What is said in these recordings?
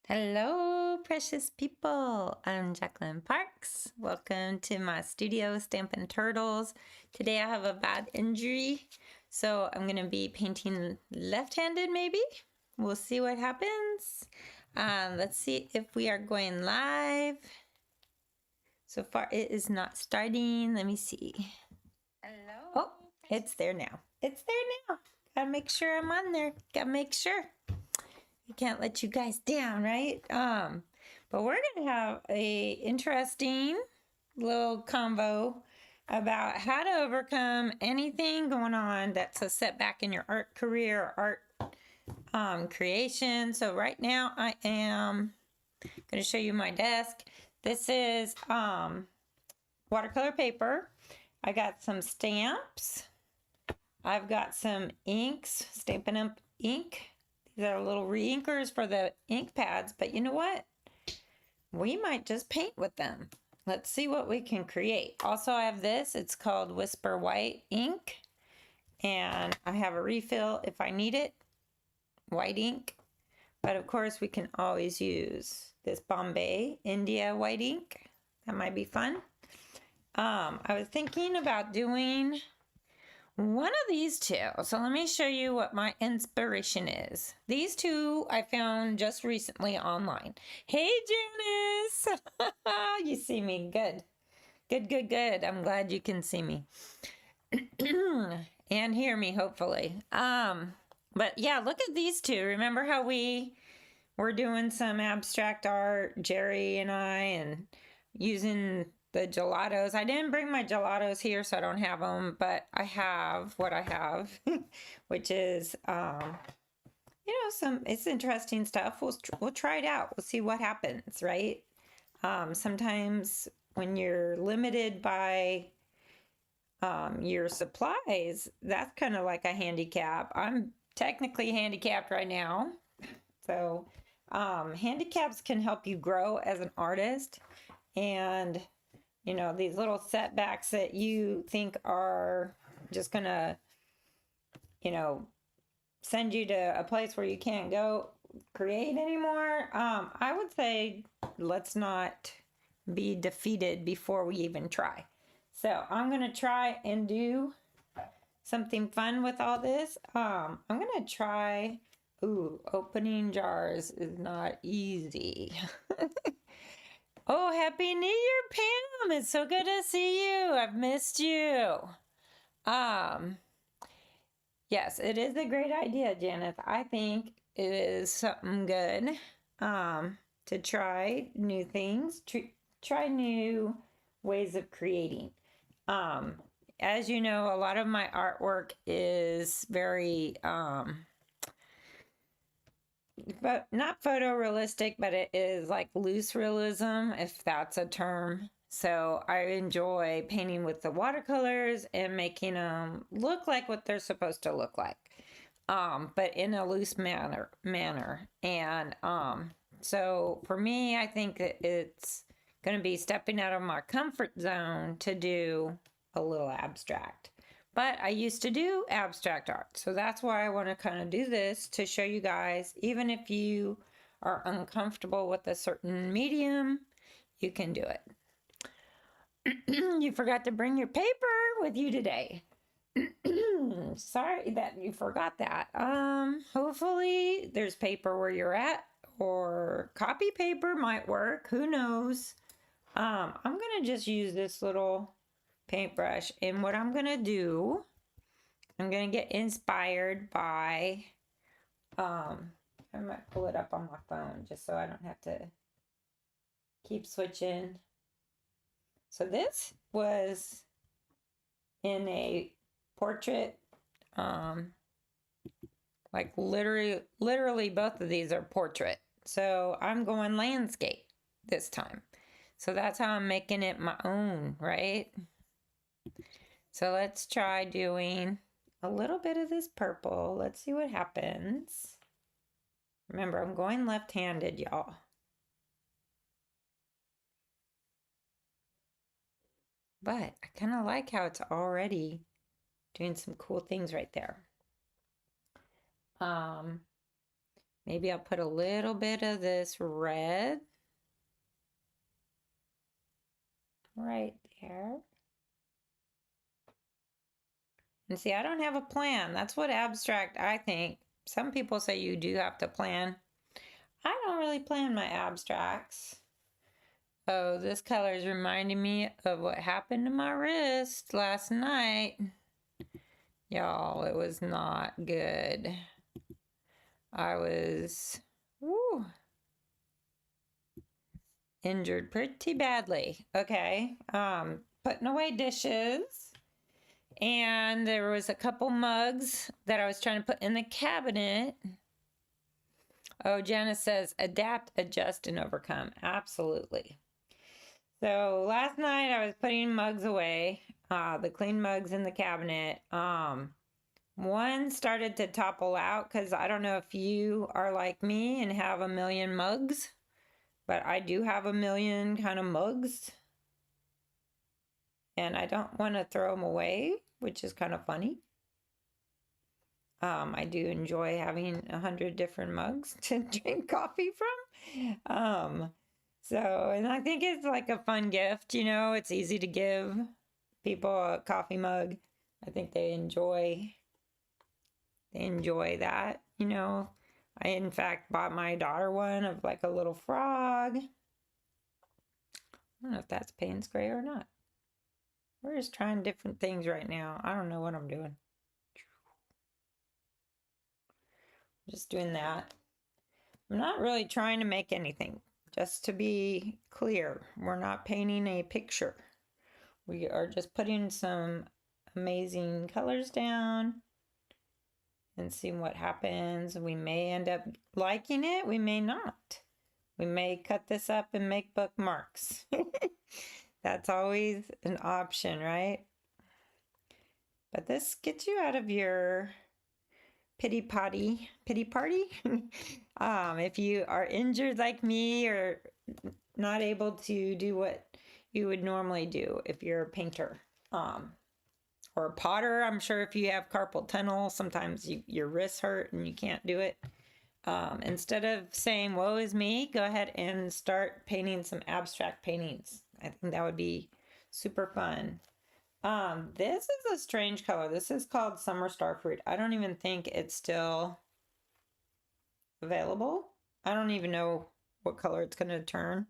Hello, precious people. I'm Jacqueline Parks. Welcome to my studio, Stampin' Turtles. Today I have a bad injury, so I'm going to be painting left-handed maybe. We'll see what happens. Let's see if we are going live. So far it is not starting. Let me see. Hello. Oh, it's there now. It's there now. Gotta make sure I'm on there. Gotta make sure. I can't let you guys down, right? But we're gonna have a interesting little convo about how to overcome anything going on that's a setback in your art career or art creation. So right now I am going to show you my desk. This is watercolor paper. I got some stamps. I've got some inks, Stampin' Up! Ink. These are little re-inkers for the ink pads, but you know what? We might just paint with them. Let's see what we can create. Also, I have this. It's called Whisper White ink, and I have a refill if I need it, white ink. But of course, we can always use this Bombay India white ink. That might be fun. I was thinking about doing one of these two. So let me show you what my inspiration is. These two I found just recently online. Hey, Janice! You see me. Good. Good, good, good. I'm glad you can see me. And hear me, hopefully. But yeah, look at these two. Remember how we were doing some abstract art, Jerry and I, and using the gelatos. I didn't bring my gelatos here, so I don't have them, but I have what I have, which is, it's interesting stuff. We'll try it out. We'll see what happens, right? Sometimes when you're limited by your supplies, that's kind of like a handicap. I'm technically handicapped right now. So handicaps can help you grow as an artist, and these little setbacks that you think are just gonna, send you to a place where you can't go create anymore. I would say let's not be defeated before we even try. So I'm gonna try and do something fun with all this. I'm gonna try, opening jars is not easy. Oh, Happy New Year, Pam! It's so good to see you. I've missed you. Yes, it is a great idea, Janice. I think it is something good to try new things, try new ways of creating. As you know, a lot of my artwork is very but not photorealistic, but it is like loose realism, if that's a term. So I enjoy painting with the watercolors and making them look like what they're supposed to look like, but in a loose manner. And so for me, I think that it's going to be stepping out of my comfort zone to do a little abstract. But I used to do abstract art, so that's why I want to kind of do this to show you guys, even if you are uncomfortable with a certain medium, you can do it. You forgot to bring your paper with you today. Sorry that you forgot that. Hopefully there's paper where you're at, or copy paper might work. Who knows? I'm gonna just use this little paintbrush, and what I'm gonna do, I'm gonna get inspired by I might pull it up on my phone just so I don't have to keep switching. So this was in a portrait, like literally both of these are portrait, so I'm going landscape this time. So that's how I'm making it my own, right? So let's try doing a little bit of this purple. Let's see what happens. Remember, I'm going left-handed, y'all. But I kind of like how it's already doing some cool things right there. Maybe I'll put a little bit of this red right there. And see, I don't have a plan. That's what abstract, I think. Some people say you do have to plan. I don't really plan my abstracts. Oh, this color is reminding me of what happened to my wrist last night. Y'all, it was not good. I was injured pretty badly. Okay. Putting away dishes. And there was a couple mugs that I was trying to put in the cabinet. Oh, Janice says, adapt, adjust, and overcome. Absolutely. So last night I was putting mugs away, the clean mugs in the cabinet. One started to topple out because I don't know if you are like me and have a million mugs, but I do have a million kind of mugs. And I don't want to throw them away, which is kind of funny. I do enjoy having 100 different mugs to drink coffee from. And I think it's like a fun gift, you know, it's easy to give people a coffee mug. I think they enjoy that, you know. I, in fact, bought my daughter one of like a little frog. I don't know if that's Payne's Gray or not. We're just trying different things right now. I don't know what I'm doing. Just doing that. I'm not really trying to make anything. Just to be clear, we're not painting a picture. We are just putting some amazing colors down and seeing what happens. We may end up liking it, we may not. We may cut this up and make bookmarks. That's always an option, right? But this gets you out of your pity party. If you are injured like me or not able to do what you would normally do if you're a painter or a potter. I'm sure if you have carpal tunnel, sometimes your wrists hurt and you can't do it. Instead of saying, woe is me, go ahead and start painting some abstract paintings. I think that would be super fun. This is a strange color. This is called Summer Starfruit. I don't even think it's still available. I don't even know what color it's going to turn.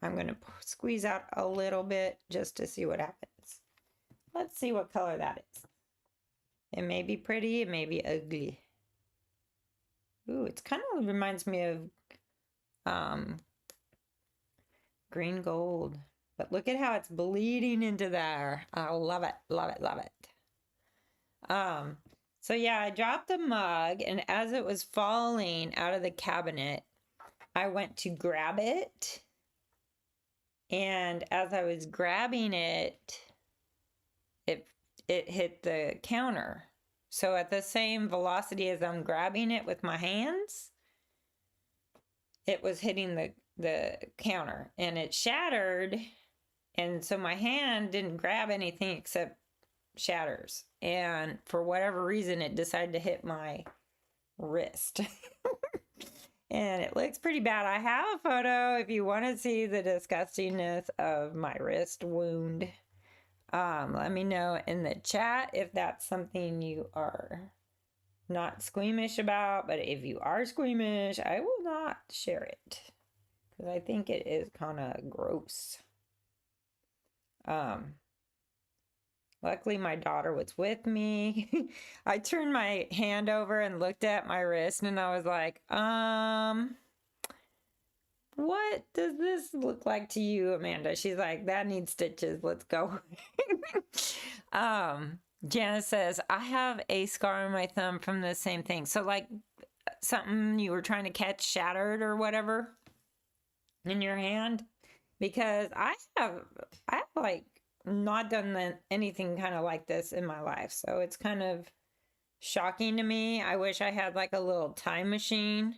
I'm going to squeeze out a little bit just to see what happens. Let's see what color that is. It may be pretty, it may be ugly. Ooh, it kind of reminds me of green gold. But look at how it's bleeding into there. I love it, love it, love it. So yeah, I dropped the mug, and as it was falling out of the cabinet, I went to grab it. And as I was grabbing it, it hit the counter. So at the same velocity as I'm grabbing it with my hands, it was hitting the counter, and it shattered. And so my hand didn't grab anything except shatters. And for whatever reason, it decided to hit my wrist. And it looks pretty bad. I have a photo if you want to see the disgustingness of my wrist wound. Let me know in the chat if that's something you are not squeamish about. But if you are squeamish, I will not share it because I think it is kind of gross. Luckily my daughter was with me. I turned my hand over and looked at my wrist, and I was like, what does this look like to you, Amanda? She's like, that needs stitches. Let's go. Janice says, I have a scar on my thumb from the same thing. So like something you were trying to catch shattered or whatever in your hand, because I have like not done anything kind of like this in my life. So it's kind of shocking to me. I wish I had like a little time machine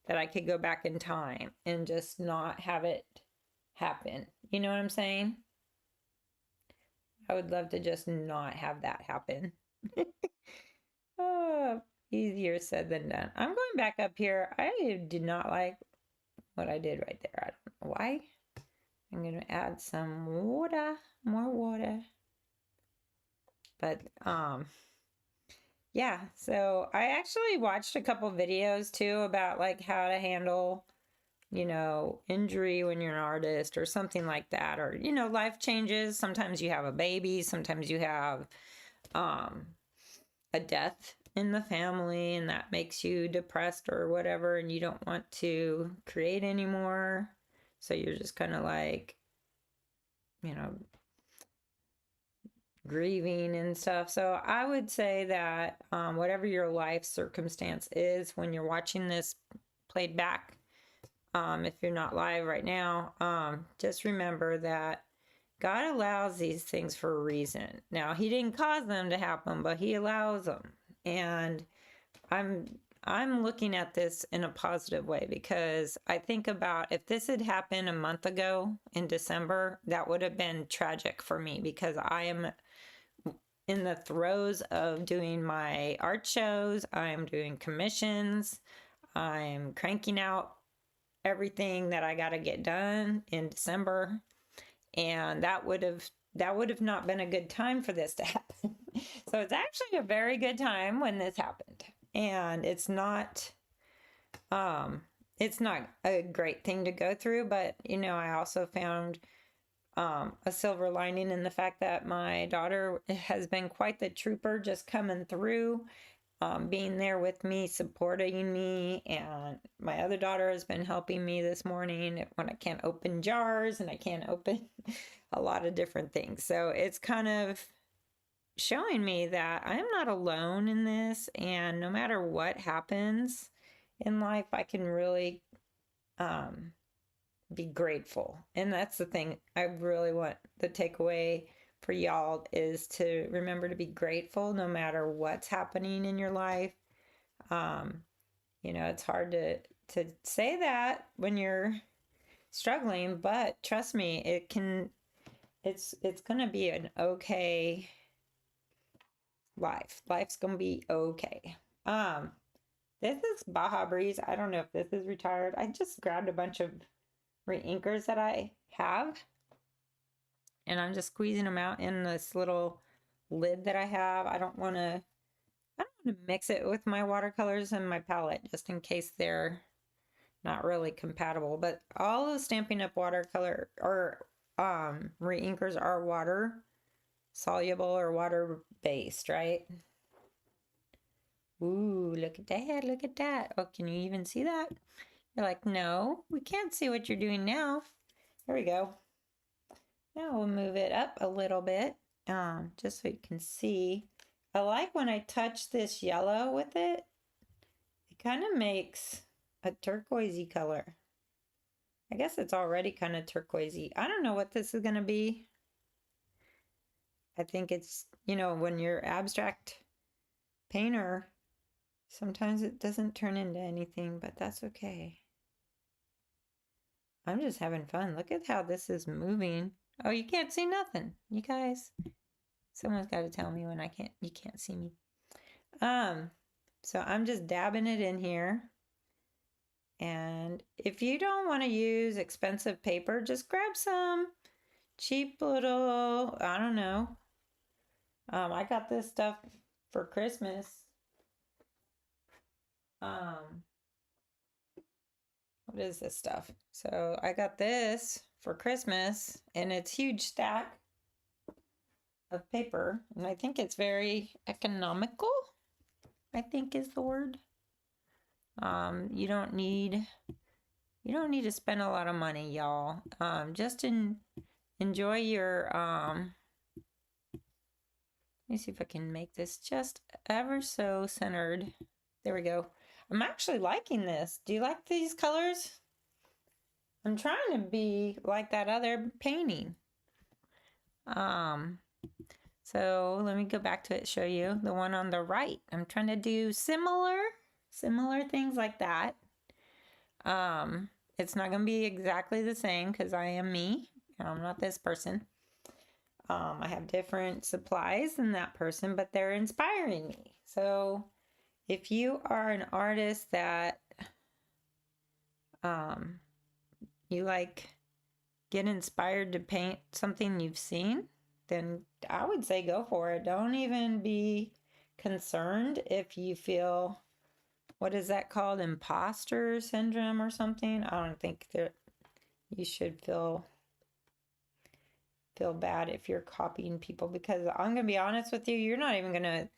that I could go back in time and just not have it happen. You know what I'm saying? I would love to just not have that happen. easier said than done. I'm going back up here. I did not like what I did right there. I don't know why. I'm going to add some water, more water. But, yeah, so I actually watched a couple videos too about like how to handle, you know, injury when you're an artist or something like that, or, you know, life changes. Sometimes you have a baby, sometimes you have a death in the family, and that makes you depressed or whatever, and you don't want to create anymore. So you're just kind of like, you know, grieving and stuff. So I would say that whatever your life circumstance is when you're watching this played back, if you're not live right now, just remember that God allows these things for a reason. Now, He didn't cause them to happen, but He allows them. And I'm looking at this in a positive way, because I think about if this had happened a month ago in December, that would have been tragic for me, because I am in the throes of doing my art shows. I'm doing commissions. I'm cranking out everything that I got to get done in December. And that would have not been a good time for this to happen. So it's actually a very good time when this happened. And it's not a great thing to go through, but you know, I also found a silver lining in the fact that my daughter has been quite the trooper, just coming through, being there with me, supporting me. And my other daughter has been helping me this morning when I can't open jars and I can't open a lot of different things. So it's kind of showing me that I am not alone in this, and no matter what happens in life, I can really be grateful. And that's the thing I really want the takeaway for y'all, is to remember to be grateful no matter what's happening in your life. You know, it's hard to say that when you're struggling, but trust me, it's gonna be an okay life. Life's gonna be okay. This is Baja Breeze. I don't know if this is retired. I just grabbed a bunch of reinkers that I have, and I'm just squeezing them out in this little lid that I have. I don't want to mix it with my watercolors and my palette, just in case they're not really compatible. But all the Stampin' Up! Watercolor or reinkers are water soluble or water based, right? Ooh, look at that, look at that. Oh, can you even see that? You're like, no, we can't see what you're doing now. There we go. Now we'll move it up a little bit, just so you can see. I like when I touch this yellow with it. It kind of makes a turquoisey color. I guess it's already kind of turquoisey. I don't know what this is going to be. I think it's, you know, when you're abstract painter, sometimes it doesn't turn into anything, but that's okay. I'm just having fun. Look at how this is moving. Oh, you can't see nothing. You guys, someone's got to tell me when you can't see me. So I'm just dabbing it in here. And if you don't want to use expensive paper, just grab some cheap little, I don't know. I got this stuff for Christmas. What is this stuff? So I got this for Christmas, and it's huge stack of paper, and I think it's very economical, I think is the word. You don't need to spend a lot of money, y'all. Just enjoy your let me see if I can make this just ever so centered. There we go. I'm actually liking this. Do you like these colors? I'm trying to be like that other painting. So let me go back to it, show you the one on the right. I'm trying to do similar things like that. It's not going to be exactly the same because I am me. I'm not this person. I have different supplies than that person, but they're inspiring me. So if you are an artist that you like get inspired to paint something you've seen, then I would say go for it. Don't even be concerned if you feel, what is that called, imposter syndrome or something. I don't think that you should feel bad if you're copying people, because I'm gonna be honest with you, you're not even gonna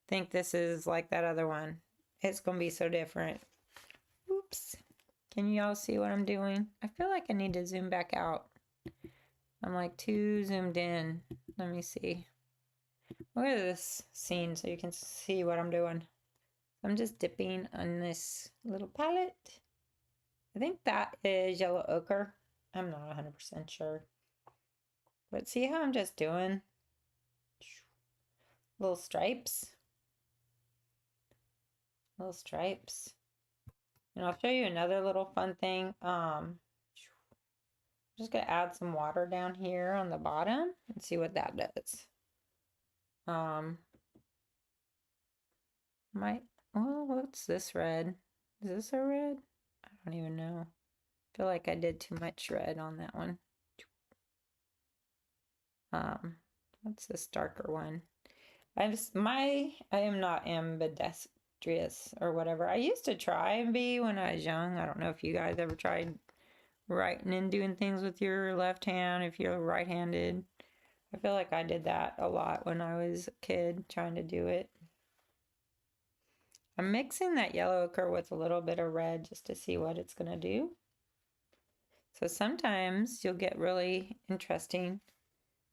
think this is like that other one. It's gonna be so different. Oops. Can you all see what I'm doing? I feel like I need to zoom back out. I'm like too zoomed in. Let me see. Look at this scene so you can see what I'm doing. I'm just dipping on this little palette. I think that is yellow ochre. I'm not 100% sure. But see how I'm just doing little stripes? Little stripes. And I'll show you another little fun thing. I'm just gonna add some water down here on the bottom and see what that does. Well, what's this red? Is this a red? I don't even know. I feel like I did too much red on that one. What's this darker one? I am not ambidextrous or whatever. I used to try and be when I was young. I don't know if you guys ever tried writing and doing things with your left hand if you're right-handed. I feel like I did that a lot when I was a kid trying to do it. I'm mixing that yellow ochre with a little bit of red just to see what it's gonna do. So sometimes you'll get really interesting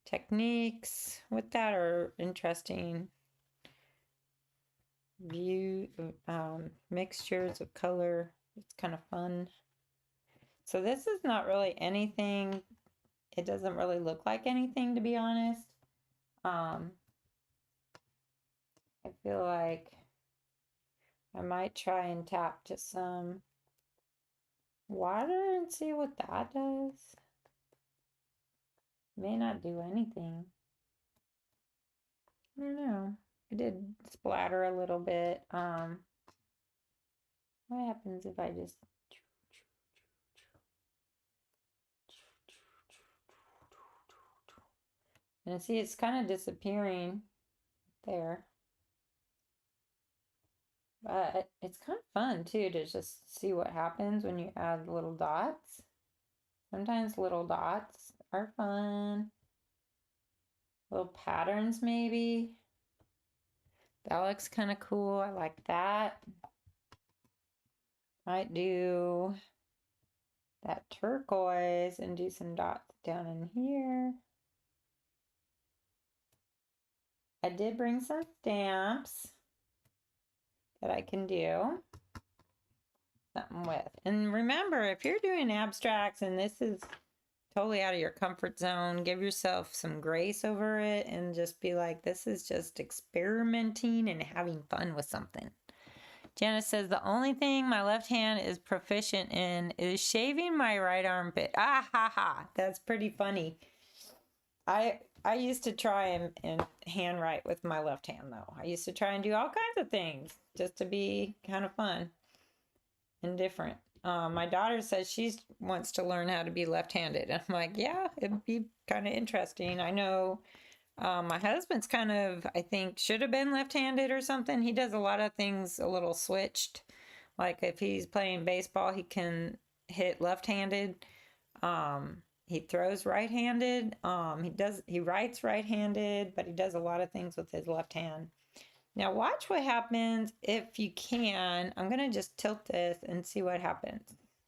techniques with that, or interesting mixtures of color. It's kind of fun. So this is not really anything. It doesn't really look like anything, to be honest. I feel like I might try and tap just some water and see what that does. May not do anything. I don't know. I did splatter a little bit. What happens if I just... And see, it's kind of disappearing there. But it's kind of fun too to just see what happens when you add little dots. Sometimes little dots are fun. Little patterns maybe. That looks kind of cool. I like that. Might do that turquoise and do some dots down in here. I did bring some stamps that I can do something with. And remember, if you're doing abstracts and this is totally out of your comfort zone, give yourself some grace over it and just be like, this is just experimenting and having fun with something. Janice says, the only thing my left hand is proficient in is shaving my right armpit. Ah ha ha. That's pretty funny. I used to try and handwrite with my left hand though. I used to try and do all kinds of things just to be kind of fun and different. My daughter says she wants to learn how to be left-handed. I'm like, yeah, it'd be kind of interesting. I know my husband's kind of, I think, should have been left-handed or something. He does a lot of things a little switched. Like if he's playing baseball, he can hit left-handed. He throws right-handed. He writes right-handed, but he does a lot of things with his left hand. Now watch what happens if you can. I'm going to just tilt this and see what happens.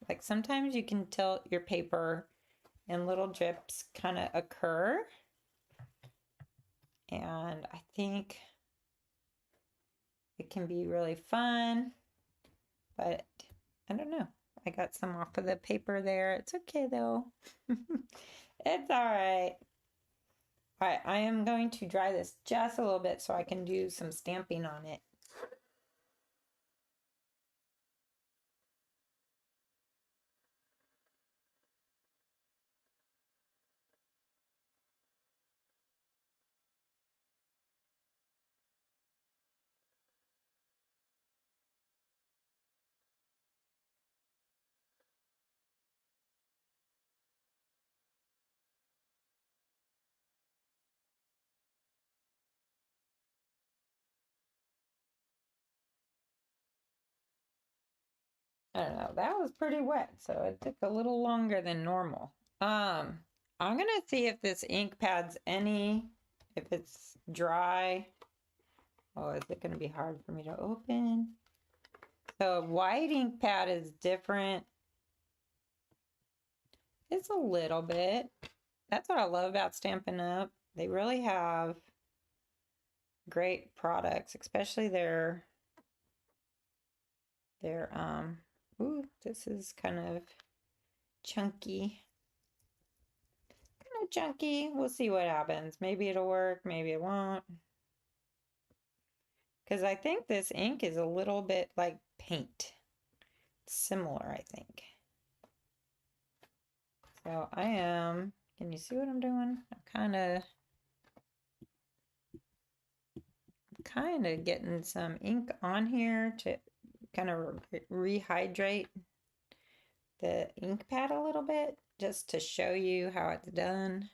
Like sometimes you can tilt your paper and little drips kind of occur. And I think it can be really fun, but I don't know. I got some off of the paper there. It's okay though. It's all right. All right, I am going to dry this just a little bit so I can do some stamping on it. I don't know, that was pretty wet, so it took a little longer than normal. I'm gonna see if this ink pad's if it's dry. Oh, is it gonna be hard for me to open? So white ink pad is different. It's a little bit. That's what I love about Stampin' Up. They really have great products, especially ooh, this is kind of chunky. Kind of chunky. We'll see what happens. Maybe it'll work, maybe it won't. Because I think this ink is a little bit like paint. Similar, I think. So can you see what I'm doing? I'm kind of getting some ink on here to kind of rehydrate the ink pad a little bit, just to show you how it's done.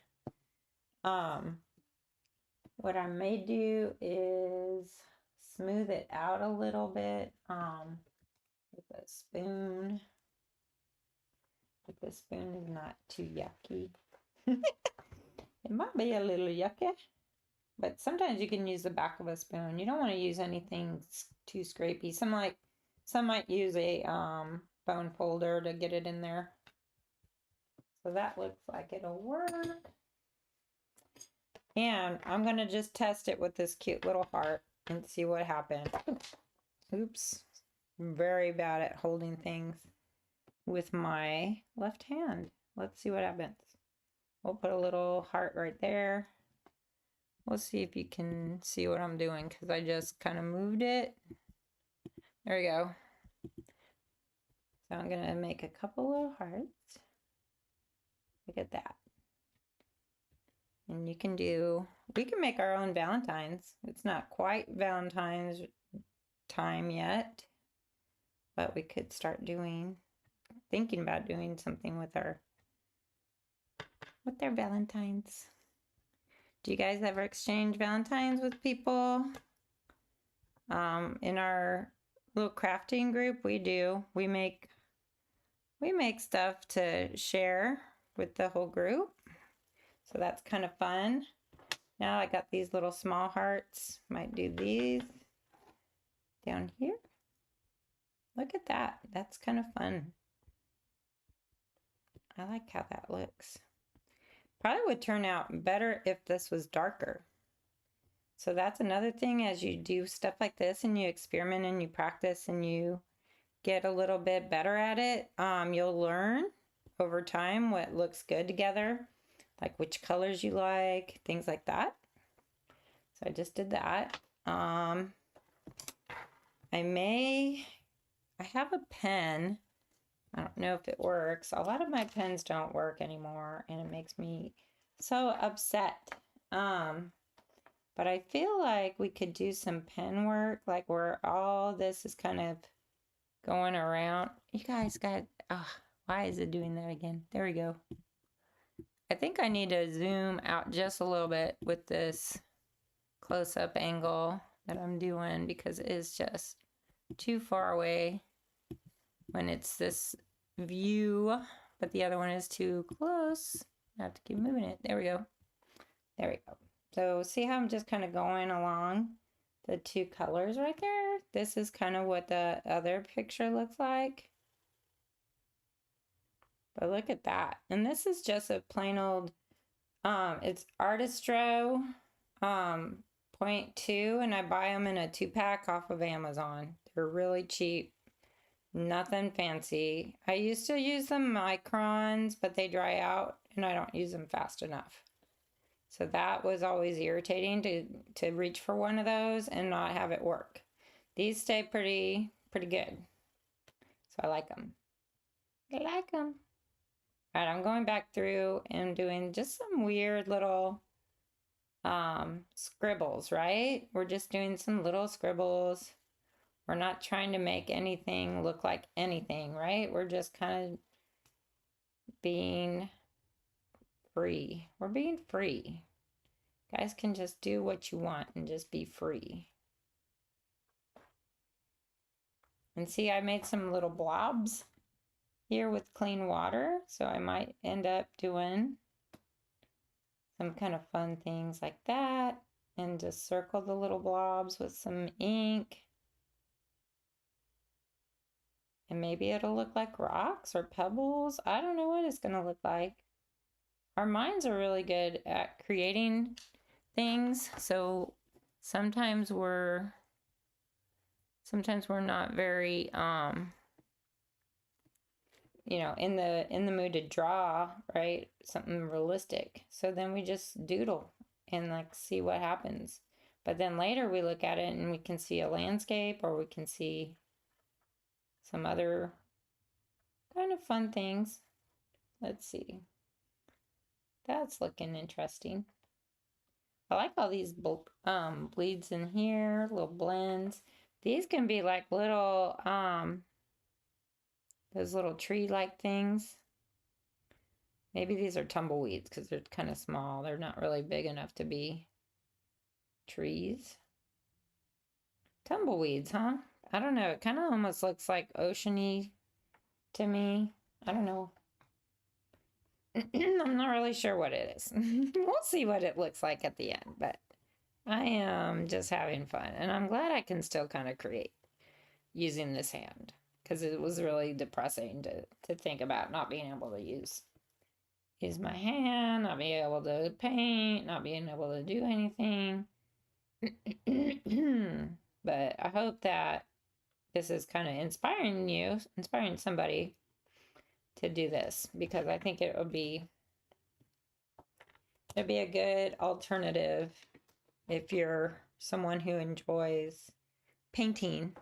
What I may do is smooth it out a little bit with a spoon. But the spoon is not too yucky. It might be a little yucky, but sometimes you can use the back of a spoon. You don't want to use anything too scrapey. Some might use a bone folder to get it in there. So that looks like it'll work. And I'm going to just test it with this cute little heart and see what happens. Oops. I'm very bad at holding things with my left hand. Let's see what happens. We'll put a little heart right there. We'll see if you can see what I'm doing, because I just kind of moved it. There we go. So I'm going to make a couple little hearts. Look at that. And we can make our own Valentines. It's not quite Valentine's time yet, but we could start thinking about doing something with their Valentines. Do you guys ever exchange Valentines with people? In our little crafting group, we do. We make stuff to share with the whole group. So that's kind of fun. Now I got these little small hearts. Might do these down here. Look at that. That's kind of fun. I like how that looks. Probably would turn out better if this was darker. So that's another thing, as you do stuff like this and you experiment and you practice and you get a little bit better at it, you'll learn over time what looks good together, like which colors you like, things like that. So I just did that. I have a pen. I don't know if it works. A lot of my pens don't work anymore, and it makes me so upset. But I feel like we could do some pen work, like where all this is kind of going around. You guys why is it doing that again? There we go. I think I need to zoom out just a little bit with this close-up angle that I'm doing, because it is just too far away when it's this view, but the other one is too close. I have to keep moving it. There we go. There we go. So see how I'm just kind of going along the two colors right there? This is kind of what the other picture looks like. But look at that. And this is just a plain old, it's Artistro 0.2, and I buy them in a 2-pack off of Amazon. They're really cheap. Nothing fancy. I used to use them microns, but they dry out and I don't use them fast enough. So that was always irritating to reach for one of those and not have it work. These stay pretty good. So I like them. I like them. All right, I'm going back through and doing just some weird little scribbles, right? We're just doing some little scribbles. We're not trying to make anything look like anything, right? We're just kind of being free. We're being free. Guys can just do what you want and just be free. And see, I made some little blobs here with clean water, so I might end up doing some kind of fun things like that, and just circle the little blobs with some ink. And maybe it'll look like rocks or pebbles. I don't know what it's gonna look like. Our minds are really good at creating things, so sometimes we're not very you know, in the mood to draw, right? Something realistic. So then we just doodle and like see what happens. But then later we look at it and we can see a landscape, or we can see some other kind of fun things. Let's see. That's looking interesting. I like all these bleeds in here, little blends. These can be like little those little tree-like things. Maybe these are tumbleweeds because they're kind of small. They're not really big enough to be trees. Tumbleweeds, huh? I don't know. It kind of almost looks like oceany to me. I don't know. I'm not really sure what it is. We'll see what it looks like at the end, but I am just having fun, and I'm glad I can still kind of create using this hand, because it was really depressing to think about not being able to use my hand, not being able to paint, not being able to do anything. But I hope that this is kind of inspiring somebody to do this, because I think it'd be a good alternative if you're someone who enjoys painting,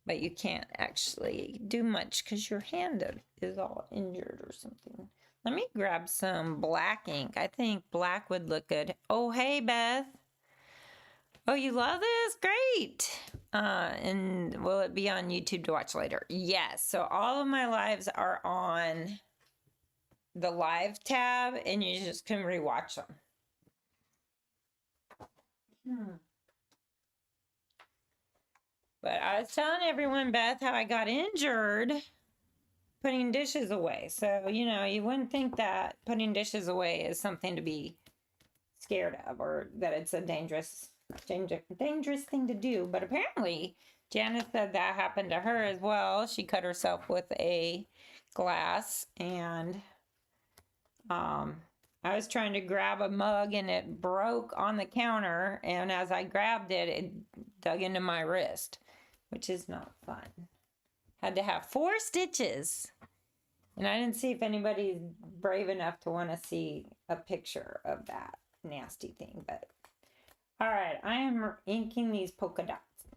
but you can't actually do much because your hand is all injured or something. Let me grab some black ink. I think black would look good. Oh, hey, Beth. Oh, you love this? Great. And will it be on YouTube to watch later? Yes. So all of my lives are on the live tab, and you just can rewatch them. But I was telling everyone, Beth, how I got injured putting dishes away. So, you know, you wouldn't think that putting dishes away is something to be scared of, or that it's a dangerous thing to do. But apparently, Janice said that happened to her as well. She cut herself with a glass, and I was trying to grab a mug and it broke on the counter, and as I grabbed it, it dug into my wrist, which is not fun. Had to have 4 stitches. And I didn't see if anybody's brave enough to want to see a picture of that nasty thing. But all right, I am inking these polka dots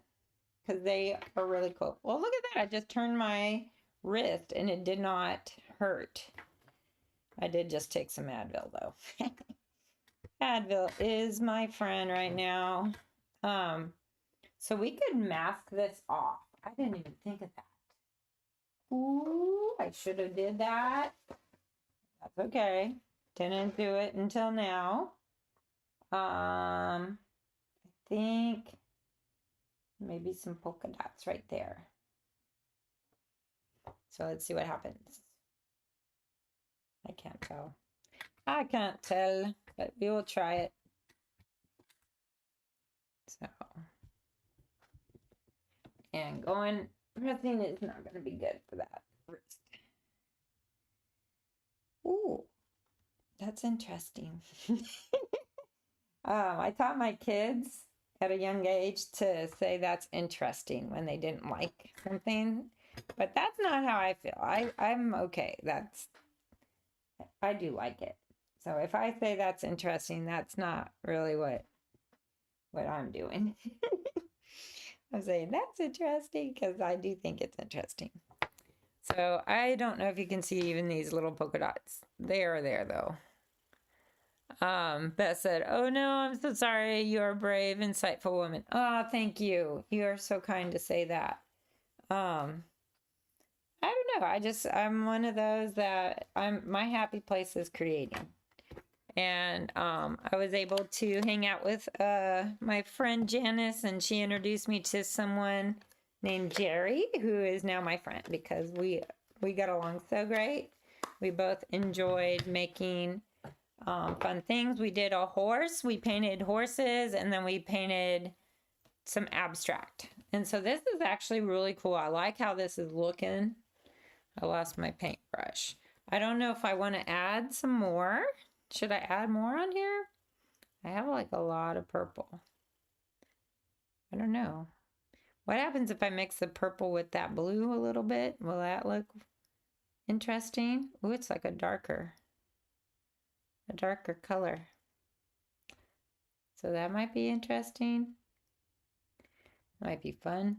because they are really cool. Well, look at that. I just turned my wrist and it did not hurt. I did just take some Advil though. Advil is my friend right now. So we could mask this off. I didn't even think of that. Ooh, I should have did that. That's okay. Didn't do it until now. I think maybe some polka dots right there. So let's see what happens. I can't tell. I can't tell, but we will try it. So, and pressing is not going to be good for that wrist. Ooh, that's interesting. I taught my kids at a young age to say that's interesting when they didn't like something, but that's not how I feel. I'm okay. I do like it. So if I say that's interesting, that's not really what I'm doing. I'm saying that's interesting because I do think it's interesting. So I don't know if you can see even these little polka dots. They are there though. Beth said, "Oh no, I'm so sorry. You are a brave, insightful woman." Oh, thank you. You are so kind to say that. I don't know. I'm one of those that my happy place is creating. And I was able to hang out with my friend Janice, and she introduced me to someone named Jerry, who is now my friend because we got along so great. We both enjoyed making fun things. We did a horse. We painted horses, and then we painted some abstract. And so this is actually really cool. I like how this is looking. I lost my paintbrush. I don't know if I want to add some more. Should I add more on here? I have like a lot of purple. I don't know. What happens if I mix the purple with that blue a little bit? Will that look interesting? Oh, it's like a darker color. So that might be interesting. Might be fun.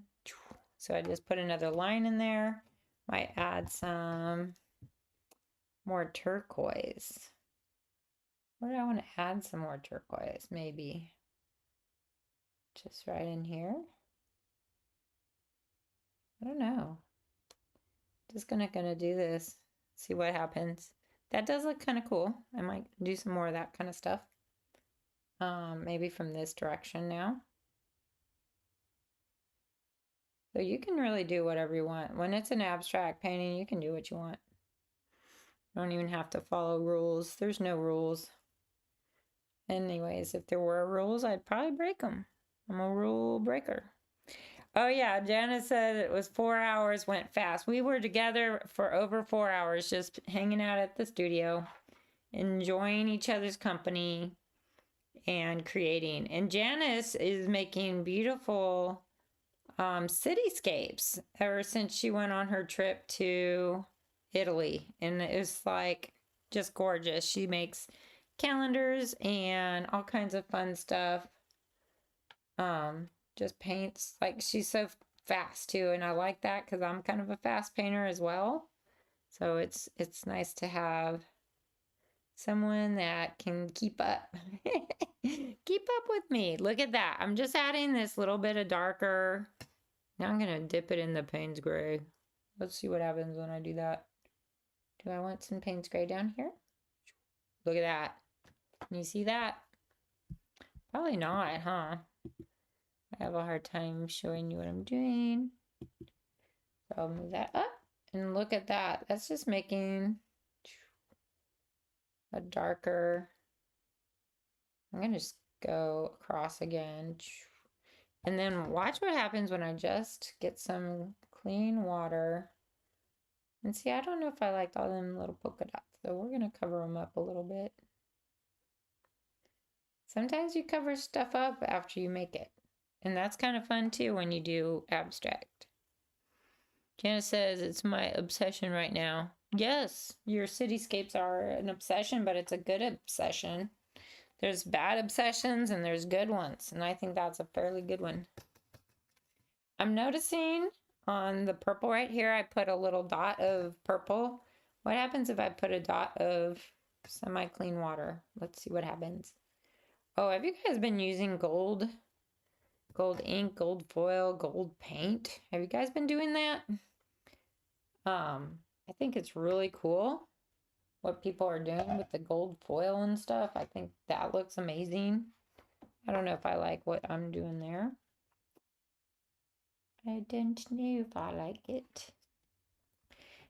So I just put another line in there. Might add some more turquoise. Where do I want to add some more turquoise? Maybe just right in here. I don't know. Just gonna do this. See what happens. That does look kind of cool. I might do some more of that kind of stuff. Maybe from this direction now. So you can really do whatever you want. When it's an abstract painting, you can do what you want. You don't even have to follow rules. There's no rules. Anyways, if there were rules, I'd probably break them. I'm a rule breaker. Oh yeah, Janice said it was 4 hours, went fast. We were together for over 4 hours, just hanging out at the studio, enjoying each other's company and creating. And Janice is making beautiful cityscapes ever since she went on her trip to Italy. And it was like just gorgeous. She makes calendars and all kinds of fun stuff. Just paints, like she's so fast too, and I like that because I'm kind of a fast painter as well. So it's nice to have someone that can keep up keep up with me. Look at that. I'm just adding this little bit of darker. Now I'm gonna dip it in the Payne's Gray. Let's see what happens when I do that. Do I want some Payne's Gray down here? Look at that. Can you see that? Probably not, huh? I have a hard time showing you what I'm doing. So I'll move that up and look at that. That's just making a darker. I'm gonna just go across again. And then watch what happens when I just get some clean water. And see, I don't know if I liked all them little polka dots, so we're gonna cover them up a little bit. Sometimes you cover stuff up after you make it. And that's kind of fun too when you do abstract. Janice says, it's my obsession right now. Yes, your cityscapes are an obsession, but it's a good obsession. There's bad obsessions and there's good ones, and I think that's a fairly good one. I'm noticing on the purple right here, I put a little dot of purple. What happens if I put a dot of semi-clean water? Let's see what happens. Oh, have you guys been using gold ink, gold foil, gold paint? Have you guys been doing that? I think it's really cool what people are doing with the gold foil and stuff. I think that looks amazing. I don't know if I like what I'm doing there. I don't know if I like it.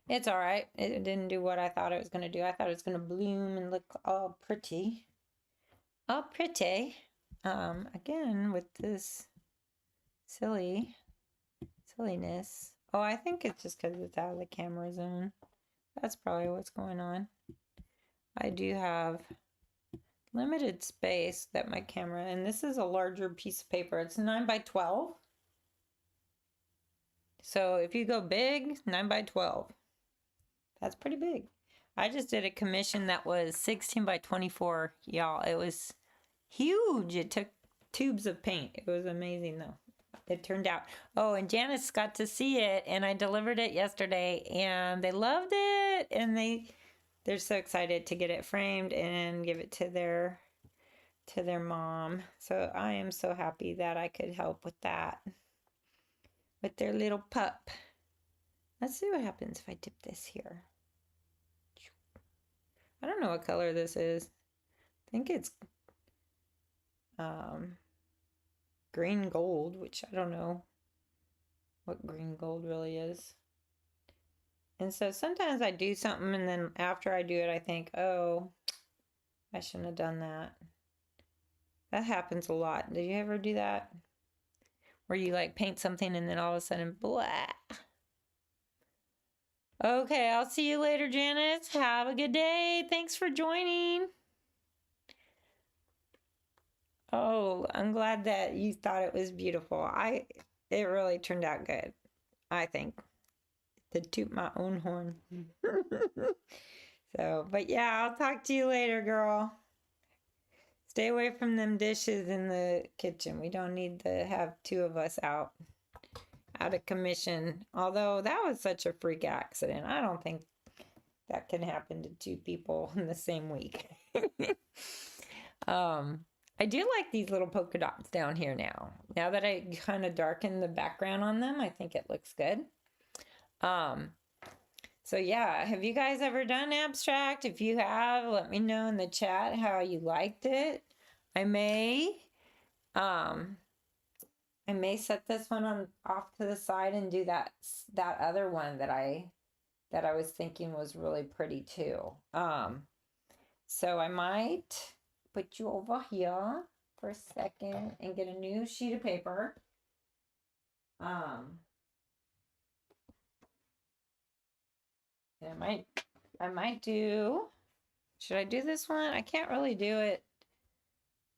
It's all right. It didn't do what I thought it was going to do. I thought it was going to bloom and look all pretty. All pretty. Again, with this silliness. Oh, I think it's just because it's out of the camera zone. That's probably what's going on. I do have limited space that my camera, and this is a larger piece of paper. It's 9 by 12. So if you go big, 9 by 12. That's pretty big. I just did a commission that was 16 by 24, y'all. It was huge. It took tubes of paint. It was amazing though. It turned out. Oh, and Janice got to see it, and I delivered it yesterday, and they loved it, and they're so excited to get it framed and give it to their mom. So I am so happy that I could help with that, with their little pup. Let's see what happens if I dip this here. I don't know what color this is. I think it's green gold, which I don't know what green gold really is. And so sometimes I do something and then after I do it, I think, oh, I shouldn't have done that. That happens a lot. Did you ever do that? Where you like paint something and then all of a sudden, blah. Okay, I'll see you later, Janice. Have a good day. Thanks for joining. Oh, I'm glad that you thought it was beautiful. It really turned out good, I think. To toot my own horn. So, but yeah, I'll talk to you later, girl. Stay away from them dishes in the kitchen. We don't need to have two of us out of commission. Although that was such a freak accident. I don't think that can happen to two people in the same week. I do like these little polka dots down here now. Now that I kind of darken the background on them, I think it looks good. So yeah, have you guys ever done abstract? If you have, let me know in the chat how you liked it. I may set this one on off to the side and do that other one that I was thinking was really pretty too. So I might put you over here for a second and get a new sheet of paper. And I might do, should I do this one? I can't really do it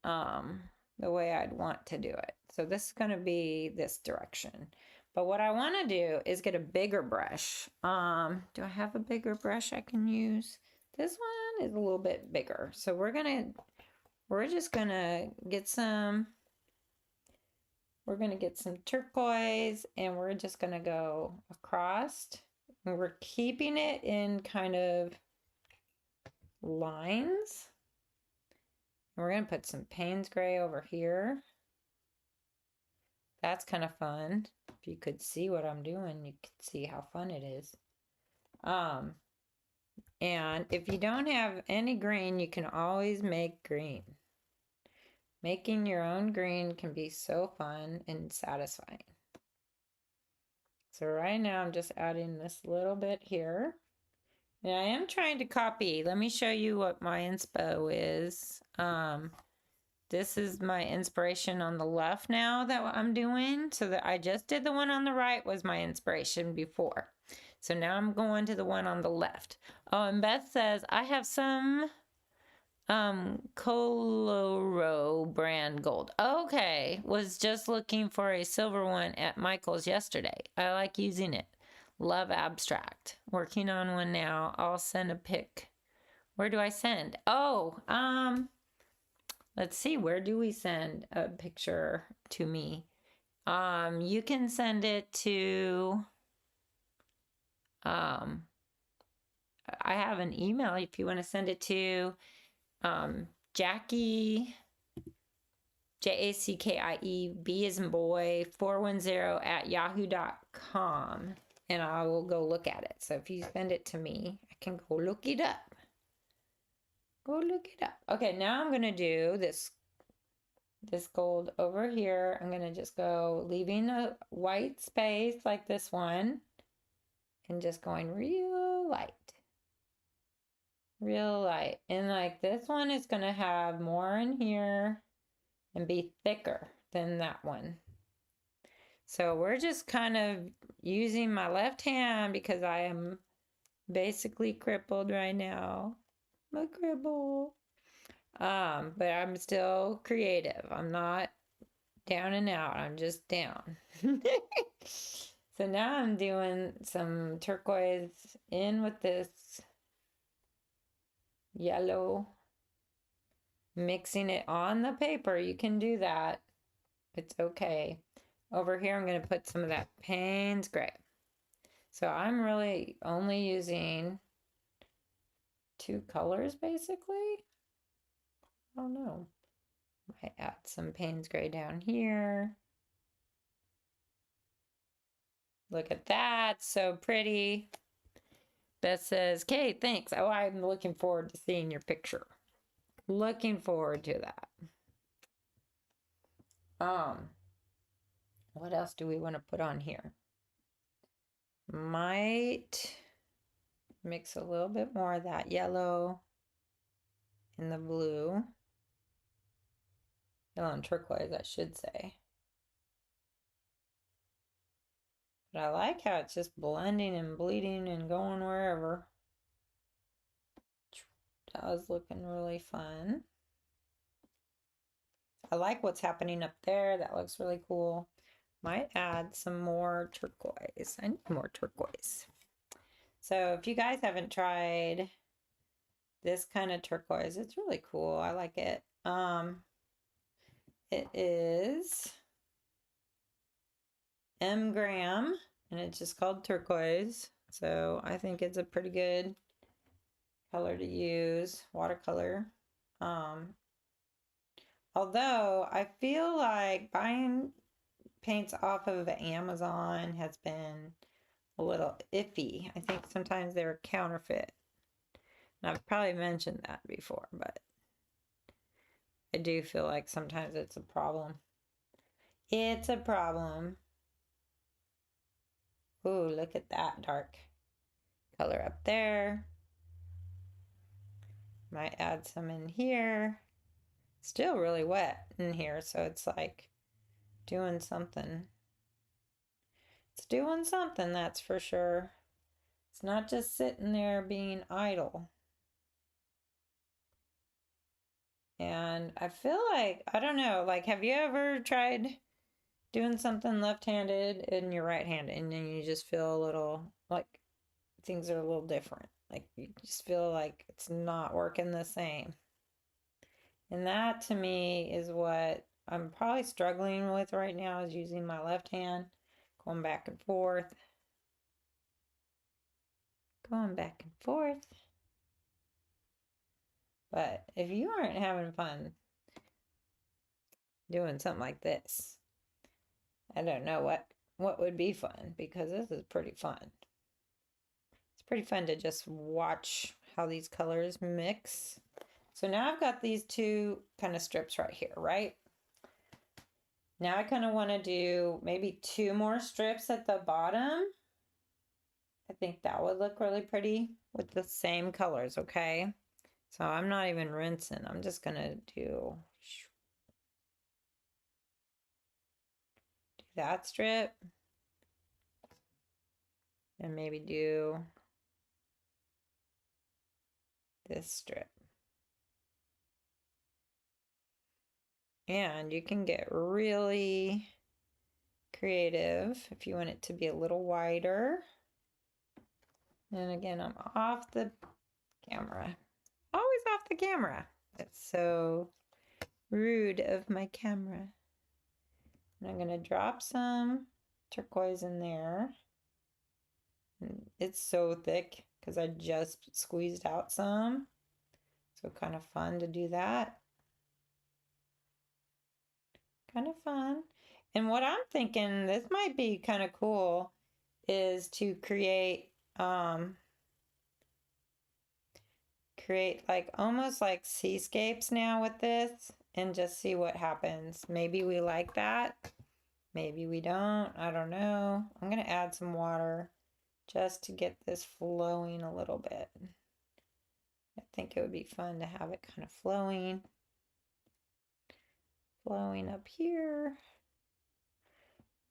the way I'd want to do it. So this is going to be this direction. But what I want to do is get a bigger brush. Do I have a bigger brush I can use? This one is a little bit bigger. So we're just going to get some turquoise and we're just going to go across. And we're keeping it in kind of lines. And we're going to put some Payne's gray over here. That's kind of fun. If you could see what I'm doing, you could see how fun it is. And if you don't have any green, you can always make green. Making your own green can be so fun and satisfying. So right now I'm just adding this little bit here. And I am trying to copy. Let me show you what my inspo is. This is my inspiration on the left now that I'm doing. So that I just did the one on the right was my inspiration before. So now I'm going to the one on the left. Oh, and Beth says, I have some Coloro brand gold. Okay, was just looking for a silver one at Michael's yesterday. I like using it. Love abstract. Working on one now. I'll send a pic. Where do I send? Oh, let's see. Where do we send a picture to me? You can send it to, I have an email if you want to send it to, Jackie, Jackie, B as in boy, 410 at yahoo.com. And I will go look at it. So if you send it to me, I can go look it up. Go look it up. Okay, now I'm going to do this gold over here. I'm going to just go leaving a white space like this one. And just going real light. Real light. And like this one is going to have more in here and be thicker than that one. So we're just kind of using my left hand because I am basically crippled right now. I'm a cripple. But I'm still creative. I'm not down and out. I'm just down. So now I'm doing some turquoise in with this yellow. Mixing it on the paper. You can do that. It's okay. Over here, I'm going to put some of that Payne's gray. So I'm really only using 2 colors, basically. I don't know. Might add some Payne's gray down here. Look at that. So pretty. Beth says, "Okay, thanks. Oh, I'm looking forward to seeing your picture. Looking forward to that." What else do we want to put on here? Might mix a little bit more of that yellow in the blue. Yellow and turquoise, I should say. But I like how it's just blending and bleeding and going wherever. That was looking really fun. I like what's happening up there. That looks really cool. Might add some more turquoise. I need more turquoise. So if you guys haven't tried this kind of turquoise, it's really cool. I like it. It is M-gram, and it's just called turquoise. So I think it's a pretty good color to use, watercolor. Although I feel like buying paints off of Amazon has been a little iffy. I think sometimes they're counterfeit. And I've probably mentioned that before, but I do feel like sometimes it's a problem. It's a problem. Ooh, look at that dark color up there. Might add some in here. Still really wet in here, so it's like doing something. It's doing something, that's for sure. It's not just sitting there being idle. And I feel like, I don't know, like, have you ever tried doing something left-handed and you're right-handed, and then you just feel a little like things are a little different? Like, you just feel like it's not working the same. And that to me is what I'm probably struggling with right now, is using my left hand, going back and forth, going back and forth. But if you aren't having fun doing something like this, I don't know what would be fun, because this is pretty fun. It's pretty fun to just watch how these colors mix. So now I've got these two kind of strips right here, right? Now I kind of want to do maybe two more strips at the bottom. I think that would look really pretty with the same colors, okay? So I'm not even rinsing. I'm just going to do that strip. And maybe do this strip. And you can get really creative if you want it to be a little wider. And again, I'm off the camera. Always off the camera. That's so rude of my camera. And I'm going to drop some turquoise in there. And it's so thick because I just squeezed out some. So kind of fun to do that. Kind of fun. And what I'm thinking, this might be kind of cool, is to create like almost like seascapes now with this, and just see what happens. Maybe we like that. Maybe we don't. I don't know. I'm going to add some water just to get this flowing a little bit. I think it would be fun to have it kind of flowing. Flowing up here.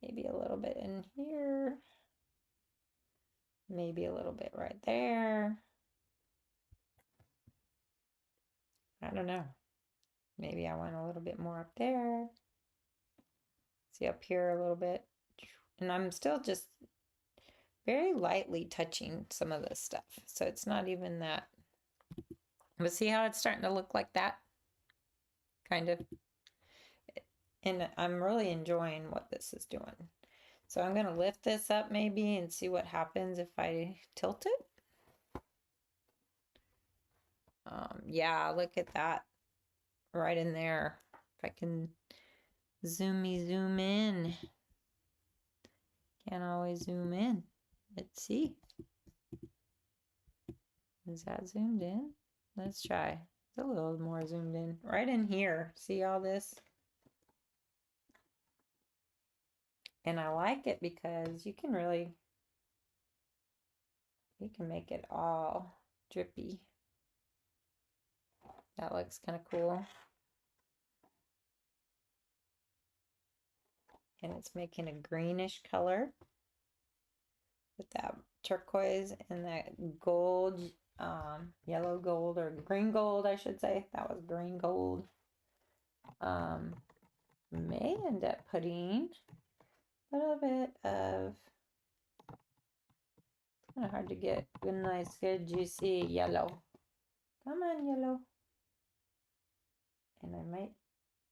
Maybe a little bit in here. Maybe a little bit right there. I don't know. Maybe I want a little bit more up there. See up here a little bit. And I'm still just very lightly touching some of this stuff. So it's not even that. But see how it's starting to look like that? Kind of. And I'm really enjoying what this is doing. So I'm going to lift this up maybe and see what happens if I tilt it. Yeah, look at that right in there. If I can zoom in. Can't always zoom in. Let's see. Is that zoomed in? Let's try. It's a little more zoomed in. Right in here. See all this? And I like it because you can really You can make it all drippy. That looks kind of cool. And it's making a greenish color with that turquoise and that gold, yellow gold or green gold, I should say. That was green gold. May end up putting a little bit of, kind of hard to get good, nice, good, juicy yellow. Come on, yellow. And I might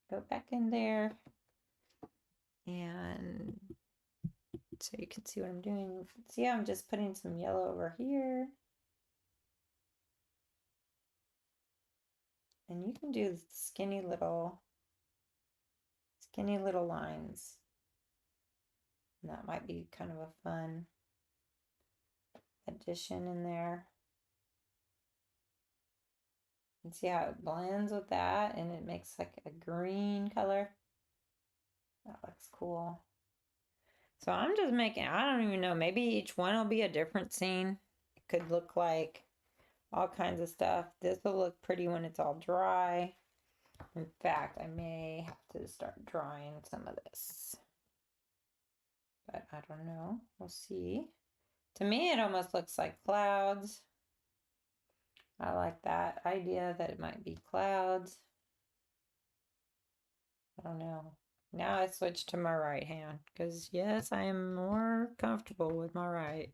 go back in there and so you can see what I'm doing. See how I'm just putting some yellow over here. And you can do skinny little lines. And that might be kind of a fun addition in there. And see how it blends with that and it makes like a green color. That looks cool. So I'm just making, I don't even know, maybe each one will be a different scene. It could look like all kinds of stuff. This will look pretty when it's all dry. In fact, I may have to start drawing some of this. But I don't know. We'll see. To me, it almost looks like clouds. I like that idea that it might be clouds. I don't know. Now I switch to my right hand because yes, I am more comfortable with my right.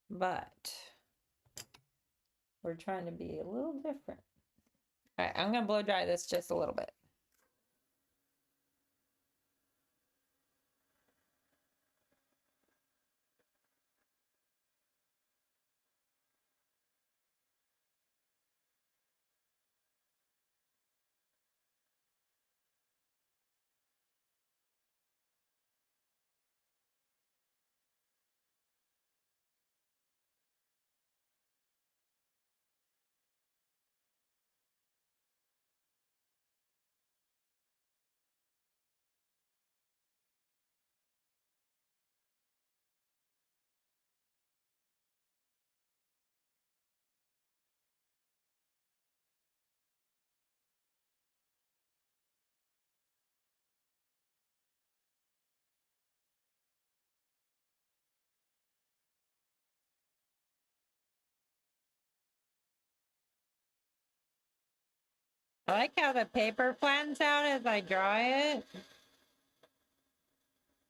But we're trying to be a little different. All right, I'm going to blow dry this just a little bit. I like how the paper flattens out as I draw it.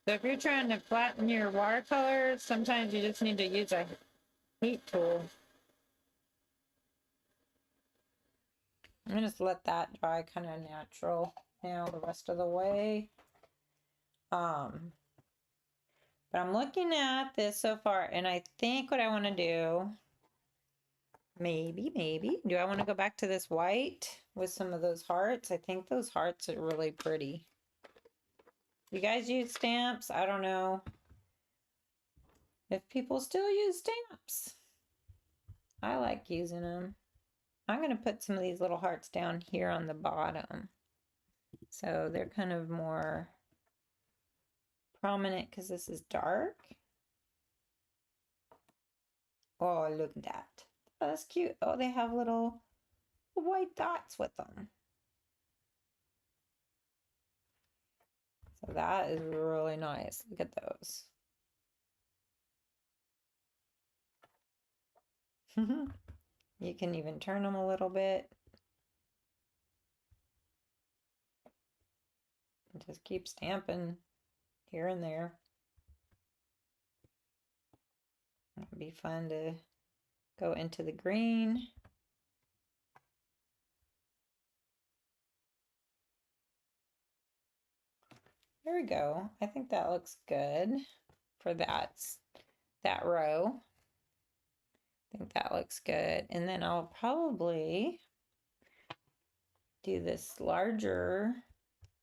So if you're trying to flatten your watercolors, sometimes you just need to use a heat tool. I'm gonna just let that dry kind of natural now the rest of the way. But I'm looking at this so far, and I think what I want to do, maybe, do I want to go back to this white with some of those hearts? I think those hearts are really pretty. You guys use stamps? I don't know if people still use stamps. I like using them. I'm going to put some of these little hearts down here on the bottom. So they're kind of more prominent because this is dark. Oh, look at that. Oh, that's cute. Oh, they have little white dots with them. So that is really nice. Look at those. You can even turn them a little bit. And just keep stamping here and there. It'd be fun to go into the green. There we go. I think that looks good for that row. I think that looks good. And then I'll probably do this larger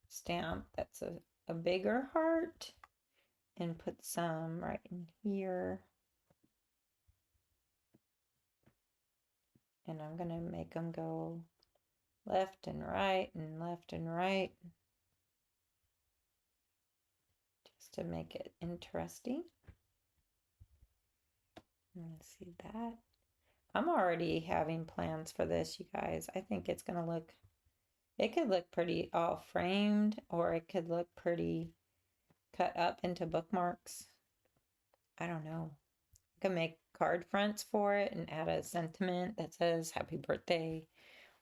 stamp that's a bigger heart and put some right in here. And I'm going to make them go left and right and left and right just to make it interesting. See that? I'm already having plans for this, you guys. I think it's gonna look, it could look pretty all framed, or it could look pretty cut up into bookmarks. I don't know. I could make card fronts for it and add a sentiment that says happy birthday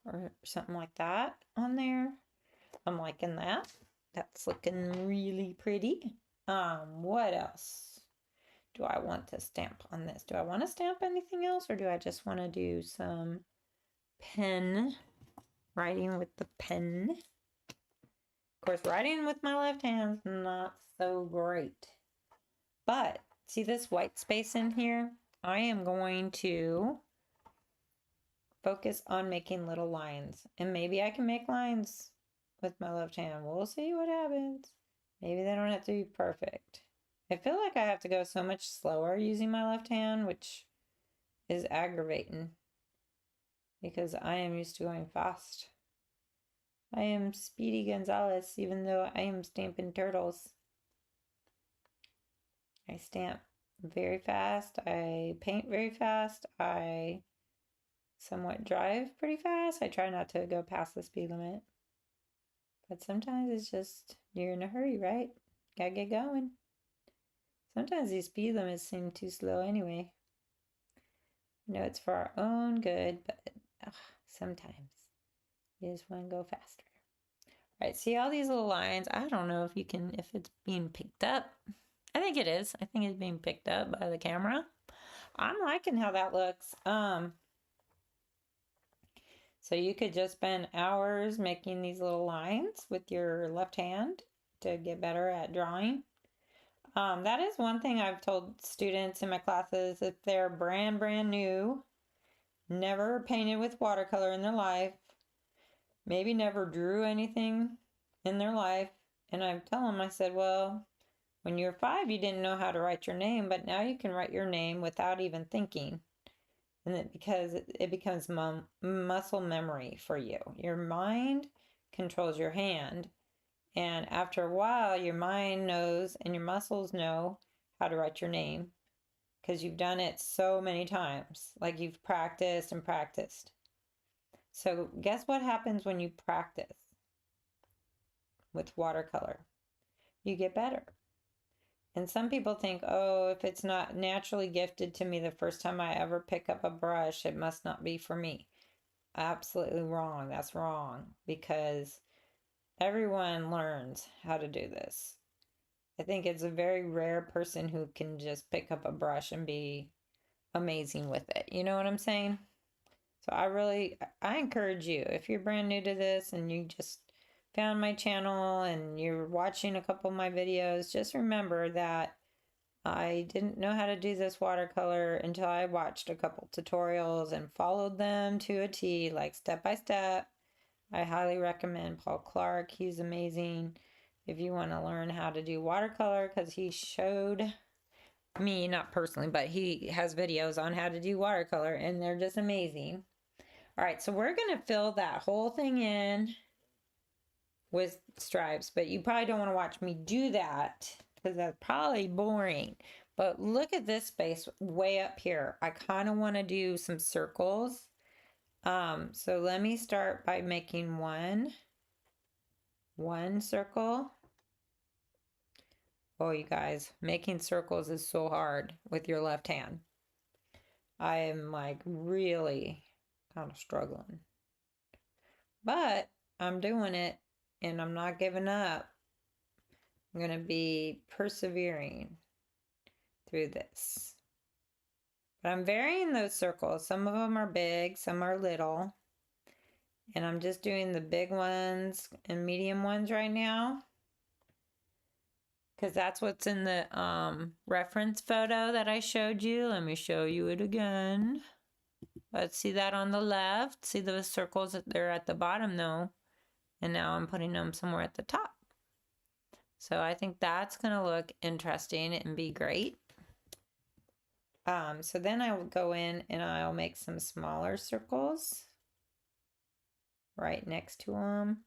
or something like that on there. I'm liking that. That's looking really pretty. What else do I want to stamp on this? Do I want to stamp anything else, or do I just want to do some pen, writing with the pen? Of course, writing with my left hand's not so great. But see this white space in here? I am going to focus on making little lines. And maybe I can make lines with my left hand. We'll see what happens. Maybe they don't have to be perfect. I feel like I have to go so much slower using my left hand, which is aggravating because I am used to going fast. I am Speedy Gonzalez, even though I am stamping turtles. I stamp very fast. I paint very fast. I somewhat drive pretty fast. I try not to go past the speed limit. But sometimes it's just, you're in a hurry, right? Gotta get going. Sometimes these speed limits seem too slow anyway. I know it's for our own good, but sometimes you just want to go faster. All right, see all these little lines? I don't know if you can, if it's being picked up. I think it is. I think it's being picked up by the camera. I'm liking how that looks. So you could just spend hours making these little lines with your left hand to get better at drawing. That is one thing I've told students in my classes if they're brand new, never painted with watercolor in their life, maybe never drew anything in their life. And I tell them, I said, well, when you were 5, you didn't know how to write your name, but now you can write your name without even thinking. And because it becomes muscle memory for you. Your mind controls your hand. And after a while, your mind knows and your muscles know how to write your name because you've done it so many times. Like you've practiced and practiced. So guess what happens when you practice with watercolor? You get better. And some people think, oh, if it's not naturally gifted to me the first time I ever pick up a brush, it must not be for me. Absolutely wrong. That's wrong because everyone learns how to do this. I think it's a very rare person who can just pick up a brush and be amazing with it. You know what I'm saying? So I encourage you, if you're brand new to this and you just found my channel and you're watching a couple of my videos, just remember that I didn't know how to do this watercolor until I watched a couple tutorials and followed them to a T, like step by step. I highly recommend Paul Clark. He's amazing if you want to learn how to do watercolor because he showed me, not personally, but he has videos on how to do watercolor and they're just amazing. All right, so we're going to fill that whole thing in with stripes, but you probably don't want to watch me do that because that's probably boring. But look at this space way up here. I kind of want to do some circles. So let me start by making one circle. Oh, you guys, making circles is so hard with your left hand. I am like really kind of struggling. But I'm doing it and I'm not giving up. I'm going to be persevering through this. But I'm varying those circles. Some of them are big, some are little. And I'm just doing the big ones and medium ones right now. Because that's what's in the reference photo that I showed you. Let me show you it again. Let's see that on the left. See those circles that they're at the bottom though. And now I'm putting them somewhere at the top. So I think that's going to look interesting and be great. So then I will go in and I'll make some smaller circles right next to them.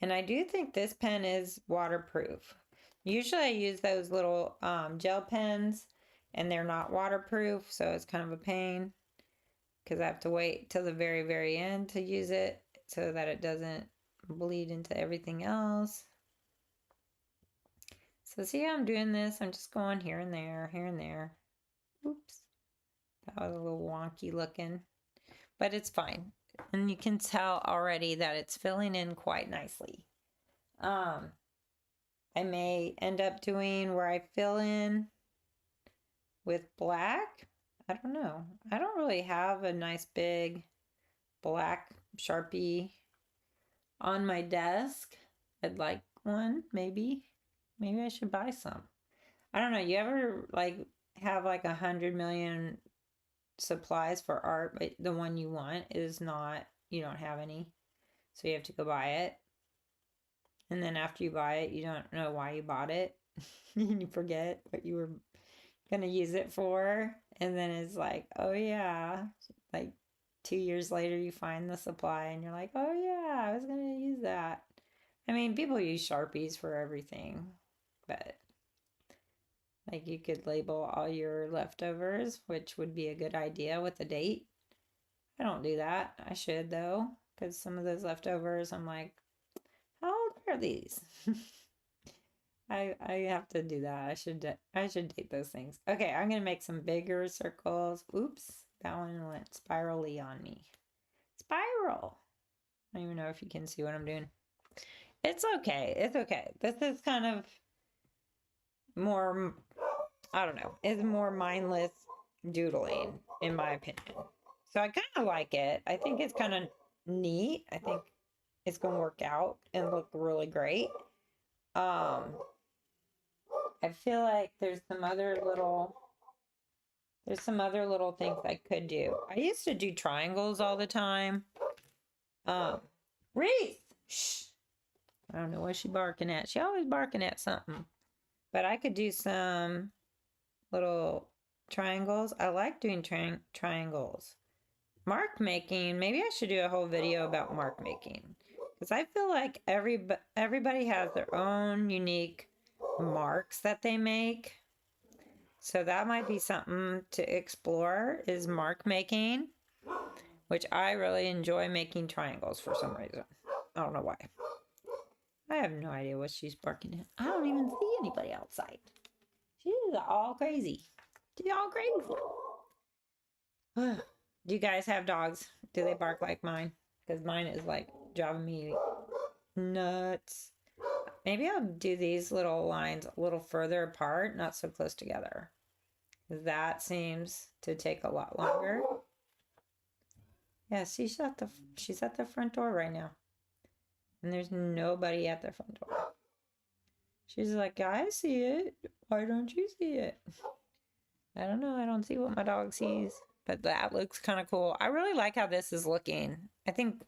And I do think this pen is waterproof. Usually I use those little gel pens and they're not waterproof, so it's kind of a pain because I have to wait till the very, very end to use it so that it doesn't bleed into everything else. So see how I'm doing this? I'm just going here and there, here and there. Oops. That was a little wonky looking, but it's fine. And you can tell already that it's filling in quite nicely. I may end up doing where I fill in with black. I don't know. I don't really have a nice big black Sharpie on my desk. I'd like one, maybe. Maybe I should buy some. I don't know. You ever like have like 100 million supplies for art, but the one you want is not, you don't have any. So you have to go buy it. And then after you buy it, you don't know why you bought it. You forget what you were going to use it for. And then it's like, oh yeah. Like 2 years later, you find the supply and you're like, oh yeah, I was going to use that. I mean, people use Sharpies for everything, but like you could label all your leftovers, which would be a good idea with a date. I don't do that. I should though, because some of those leftovers, I'm like, how old are these? I have to do that. I should date those things. Okay, I'm gonna make some bigger circles. Oops, that one went spirally on me. Spiral. I don't even know if you can see what I'm doing. It's okay. It's okay. This is kind of more, I don't know, it's more mindless doodling in my opinion. So I kind of like it. I think it's kind of neat. I think it's going to work out and look really great. I feel like there's some other little things I could do. I used to do triangles all the time. Reese, shh. I don't know what she's barking at. She always barking at something. But I could do some little triangles. I like doing triangles. Mark making, maybe I should do a whole video about mark making. Because I feel like everybody has their own unique marks that they make. So that might be something to explore, is mark making, which I really enjoy making triangles for some reason. I don't know why. I have no idea what she's barking at. I don't even see anybody outside. She's all crazy. She's all crazy. Do you guys have dogs? Do they bark like mine? Because mine is like driving me nuts. Maybe I'll do these little lines a little further apart, not so close together. That seems to take a lot longer. Yeah, she's at the front door right now. And there's nobody at the front door. She's like, I see it. Why don't you see it? I don't know. I don't see what my dog sees. But that looks kind of cool. I really like how this is looking. I think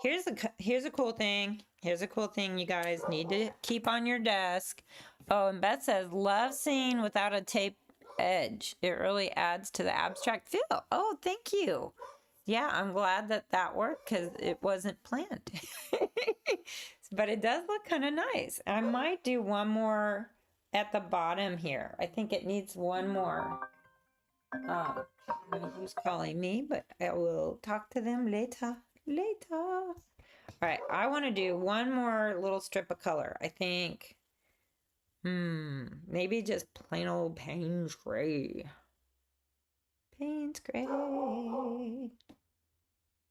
here's a cool thing. Here's a cool thing you guys need to keep on your desk. Oh, and Beth says, love seeing without a tape edge. It really adds to the abstract feel. Oh, thank you. Yeah, I'm glad that worked because it wasn't planned. But it does look kind of nice. I might do one more at the bottom here. I think it needs one more. I don't know who's calling me, but I will talk to them later. All right, I want to do one more little strip of color. I think, maybe just plain old Payne's Gray. Payne's Gray.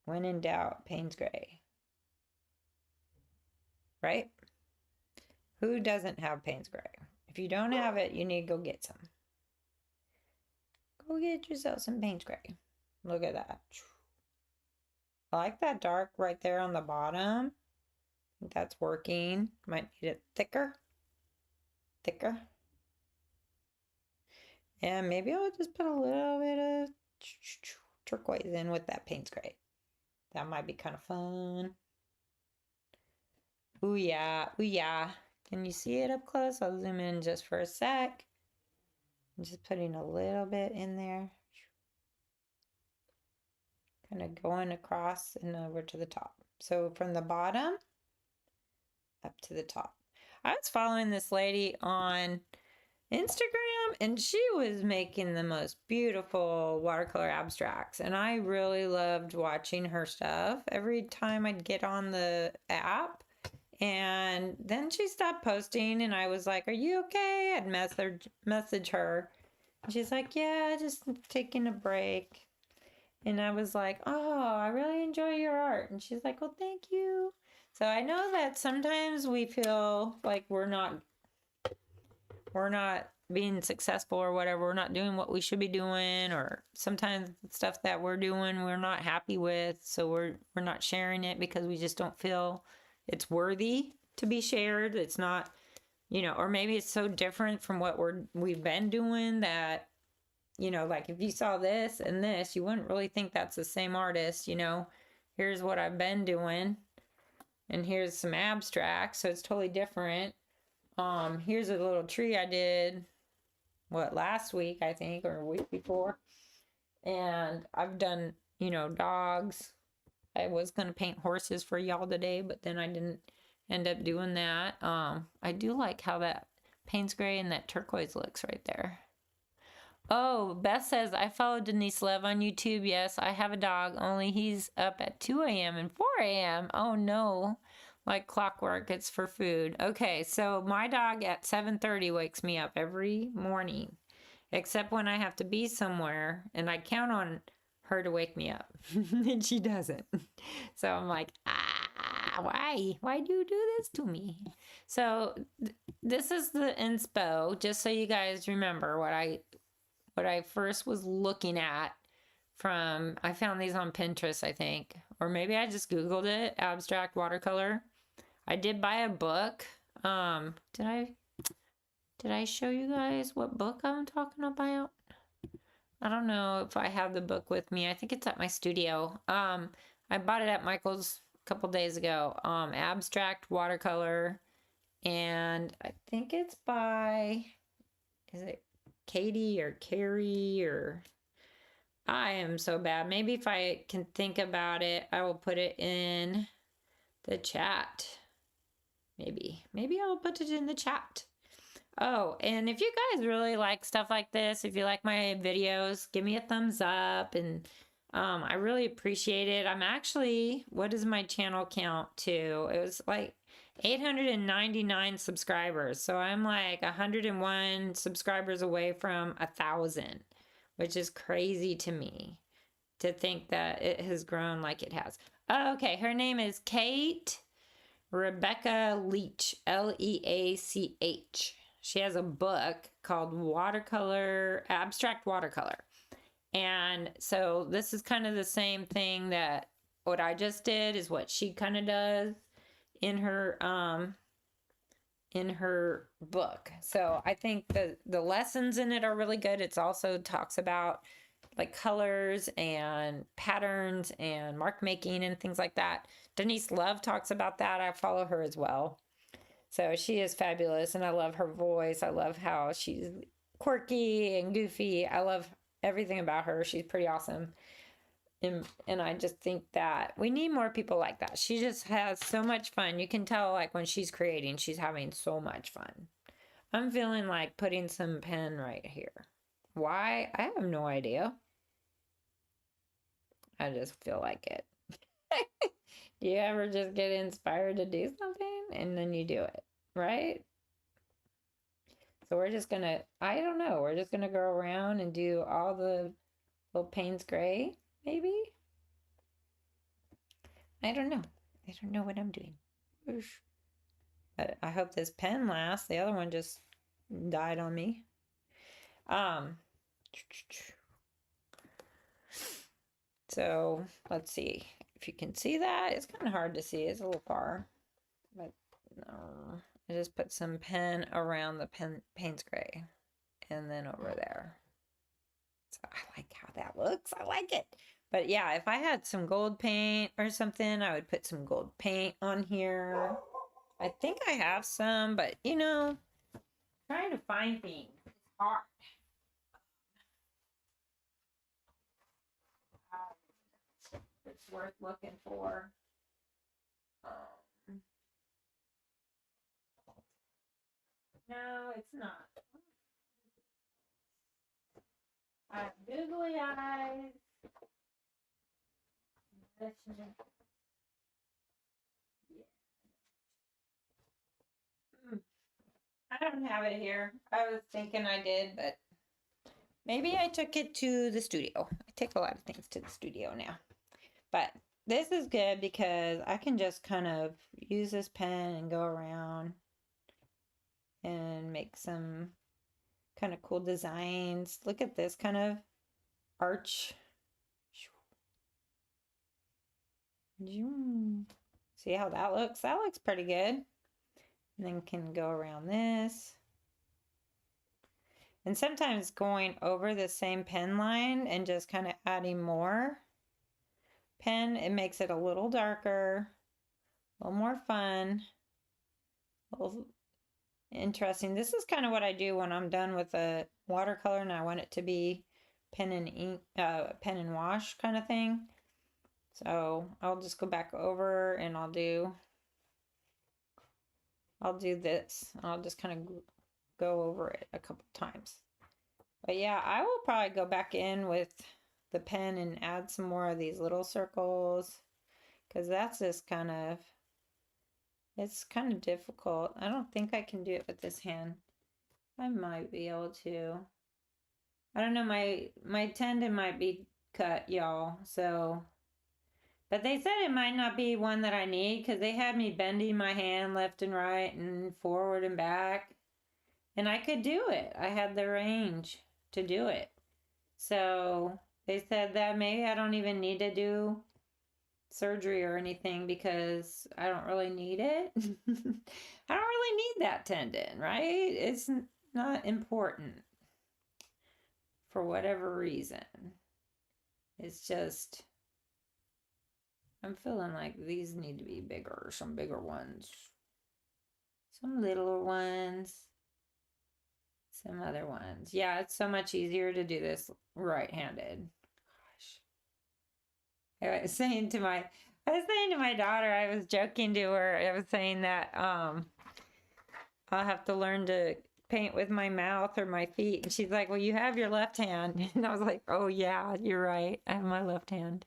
When in doubt, Payne's Gray. Right? Who doesn't have Payne's Gray? If you don't have it, you need to go get some. Go get yourself some Payne's Gray. Look at that. I like that dark right there on the bottom. I think that's working. Might need it thicker. Thicker. And maybe I'll just put a little bit of turquoise in with that Payne's Gray. That might be kind of fun. Ooh yeah, ooh yeah. Can you see it up close? I'll zoom in just for a sec. I'm just putting a little bit in there. Kind of going across and over to the top. So from the bottom up to the top. I was following this lady on Instagram, and she was making the most beautiful watercolor abstracts, and I really loved watching her stuff every time I'd get on the app. And then she stopped posting, and I was like, "Are you okay?" I'd message her. And she's like, "Yeah, just taking a break." And I was like, "Oh, I really enjoy your art." And she's like, "Well, thank you." So I know that sometimes we feel like we're not being successful or whatever. We're not doing what we should be doing, or sometimes stuff that we're doing we're not happy with, so we're not sharing it because we just don't feel it's worthy to be shared. It's not, or maybe it's so different from what we've been doing that, like if you saw this and this, you wouldn't really think that's the same artist. Here's what I've been doing, and here's some abstracts, so it's totally different. Here's a little tree I did last week, I think, or a week before. And I've done, dogs. I was going to paint horses for y'all today, but then I didn't end up doing that. I do like how that Payne's gray and that turquoise looks right there. Oh, Beth says, I follow Denise Love on YouTube. Yes, I have a dog, only he's up at 2 a.m. and 4 a.m. Oh no, like clockwork, it's for food. Okay, so my dog at 7:30 wakes me up every morning, except when I have to be somewhere, and I count on her to wake me up, and she doesn't. So I'm like, why? Why do you do this to me? So this is the inspo, just so you guys remember what I first was looking at from, I found these on Pinterest, I think, or maybe I just Googled it, abstract watercolor. I did buy a book. Did I show you guys what book I'm talking about? I don't know if I have the book with me. I think it's at my studio. I bought it at Michael's a couple days ago. Abstract watercolor, and I think it's by, is it Katie or Carrie, or I am so bad. Maybe if I can think about it, I will put it in the chat. Maybe I will put it in the chat. Oh, and if you guys really like stuff like this, if you like my videos, give me a thumbs up, and I really appreciate it. I'm actually, what is my channel count to? It was like 899 subscribers. So I'm like 101 subscribers away from 1,000, which is crazy to me to think that it has grown like it has. Oh, okay, her name is Kate Rebecca Leach, Leach. She has a book called Abstract Watercolor. And so this is kind of the same thing that what I just did is what she kind of does in her book. So I think the lessons in it are really good. It's also talks about like colors and patterns and mark making and things like that. Denise Love talks about that. I follow her as well. So she is fabulous, and I love her voice. I love how she's quirky and goofy. I love everything about her. She's pretty awesome. And I just think that we need more people like that. She just has so much fun. You can tell, like, when she's creating, she's having so much fun. I'm feeling like putting some pen right here. Why? I have no idea. I just feel like it. Do you ever just get inspired to do something and then you do it, right? So we're just gonna, I don't know, we're just gonna go around and do all the little Payne's gray, maybe? I don't know. I don't know what I'm doing. Oof. But I hope this pen lasts. The other one just died on me. So let's see if you can see that. It's kind of hard to see. It's a little far, but no. I just put some pen around the Payne's gray and then over there. So I like how that looks. I like it. But yeah, if I had some gold paint or something, I would put some gold paint on here. I think I have some, but trying to find things is hard. It's worth looking for. No, it's not. googly eyes. I don't have it here. I was thinking I did, but maybe I took it to the studio. I take a lot of things to the studio now. But this is good because I can just kind of use this pen and go around and make some kind of cool designs. Look at this kind of arch. See how that looks? That looks pretty good. And then can go around this. And sometimes going over the same pen line and just kind of adding more pen, it makes it a little darker, a little more fun, a little interesting. This is kind of what I do when I'm done with a watercolor and I want it to be pen and ink, pen and wash kind of thing. So I'll just go back over and I'll do this. I'll just kind of go over it a couple times. But yeah, I will probably go back in with the pen and add some more of these little circles because that's just kind of, it's kind of difficult. I don't think I can do it with this hand. I might be able to. I don't know, my tendon might be cut, y'all, so. But they said it might not be one that I need because they had me bending my hand left and right and forward and back. And I could do it. I had the range to do it. So they said that maybe I don't even need to do surgery or anything because I don't really need it. I don't really need that tendon, right? It's not important for whatever reason. It's just, I'm feeling like these need to be bigger, some bigger ones, some littler ones, some other ones. Yeah, it's so much easier to do this right-handed. Gosh. I was saying to my daughter, I was joking to her, I was saying that I'll have to learn to paint with my mouth or my feet. And she's like, well, you have your left hand. And I was like, oh yeah, you're right. I have my left hand.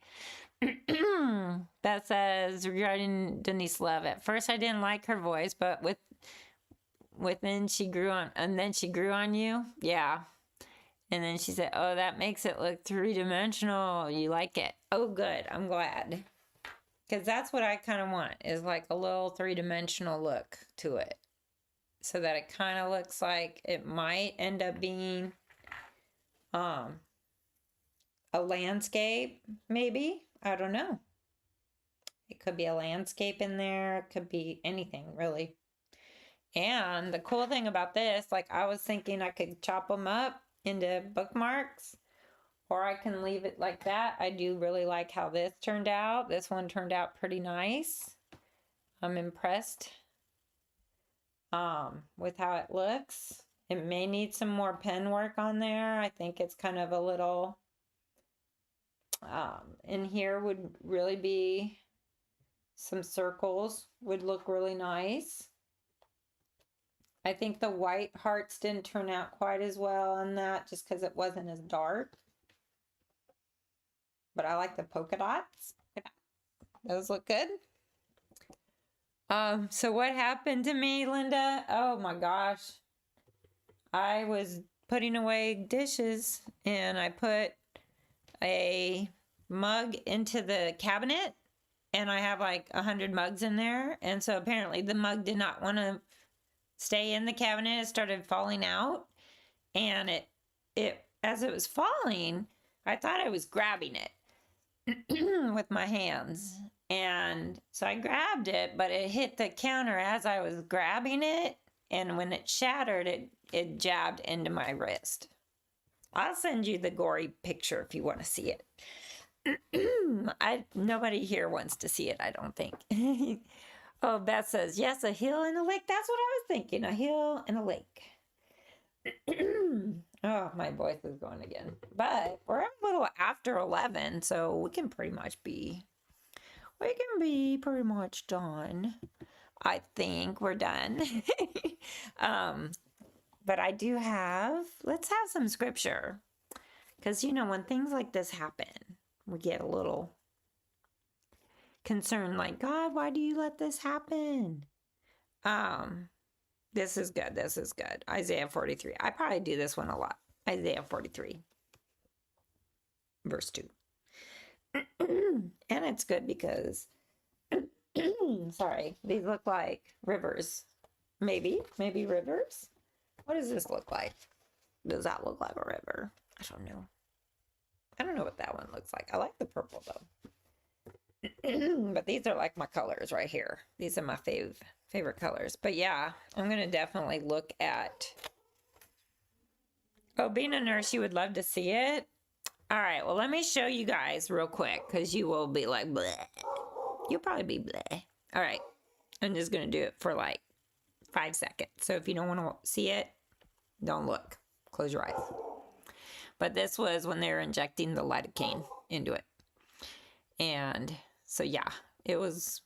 That says regarding Denise Love. At first I didn't like her voice, but within she grew on, and then she grew on you. Yeah. And then she said, oh, that makes it look three-dimensional. You like it. Oh, good. I'm glad. Because that's what I kind of want, is like a little three-dimensional look to it. So that it kind of looks like it might end up being a landscape, maybe. I don't know. It could be a landscape in there. It could be anything, really. And the cool thing about this, like I was thinking I could chop them up into bookmarks, or I can leave it like that. I do really like how this turned out. This one turned out pretty nice. I'm impressed with how it looks. It may need some more pen work on there. I think it's kind of a little, in here would really be some circles, would look really nice. I think the white hearts didn't turn out quite as well on that just because it wasn't as dark. But I like the polka dots. Those look good. So what happened to me, Linda? Oh my gosh. I was putting away dishes and I put a mug into the cabinet and I have like 100 mugs in there. And so apparently the mug did not want to stay in the cabinet. It started falling out, and it as it was falling, I thought I was grabbing it with my hands, and so I grabbed it, but it hit the counter as I was grabbing it, and when it shattered, it jabbed into my wrist. I'll send you the gory picture if you want to see it. Nobody here wants to see it, I don't think. Oh, Beth says, yes, a hill and a lake. That's what I was thinking, a hill and a lake. Oh, my voice is going again. But we're a little after 11, so we can pretty much be pretty much done. I think we're done. But I do have, let's have some scripture. Because, you know, when things like this happen, we get a little concerned, like, God, why do you let this happen? This is good. This is good. Isaiah 43. I probably do this one a lot. Isaiah 43, verse 2. And it's good because, sorry, these look like rivers. Maybe rivers. What does this look like? Does that look like a river? I don't know. I don't know what that one looks like. I like the purple though. But these are like my colors right here. These are my favorite colors. But yeah, I'm going to definitely look at... Oh, being a nurse, you would love to see it. All right, well, let me show you guys real quick because you will be like, bleh. You'll probably be bleh. All right, I'm just going to do it for like 5 seconds. So if you don't want to see it, don't look. Close your eyes. But this was when they were injecting the lidocaine into it. And so, yeah, it was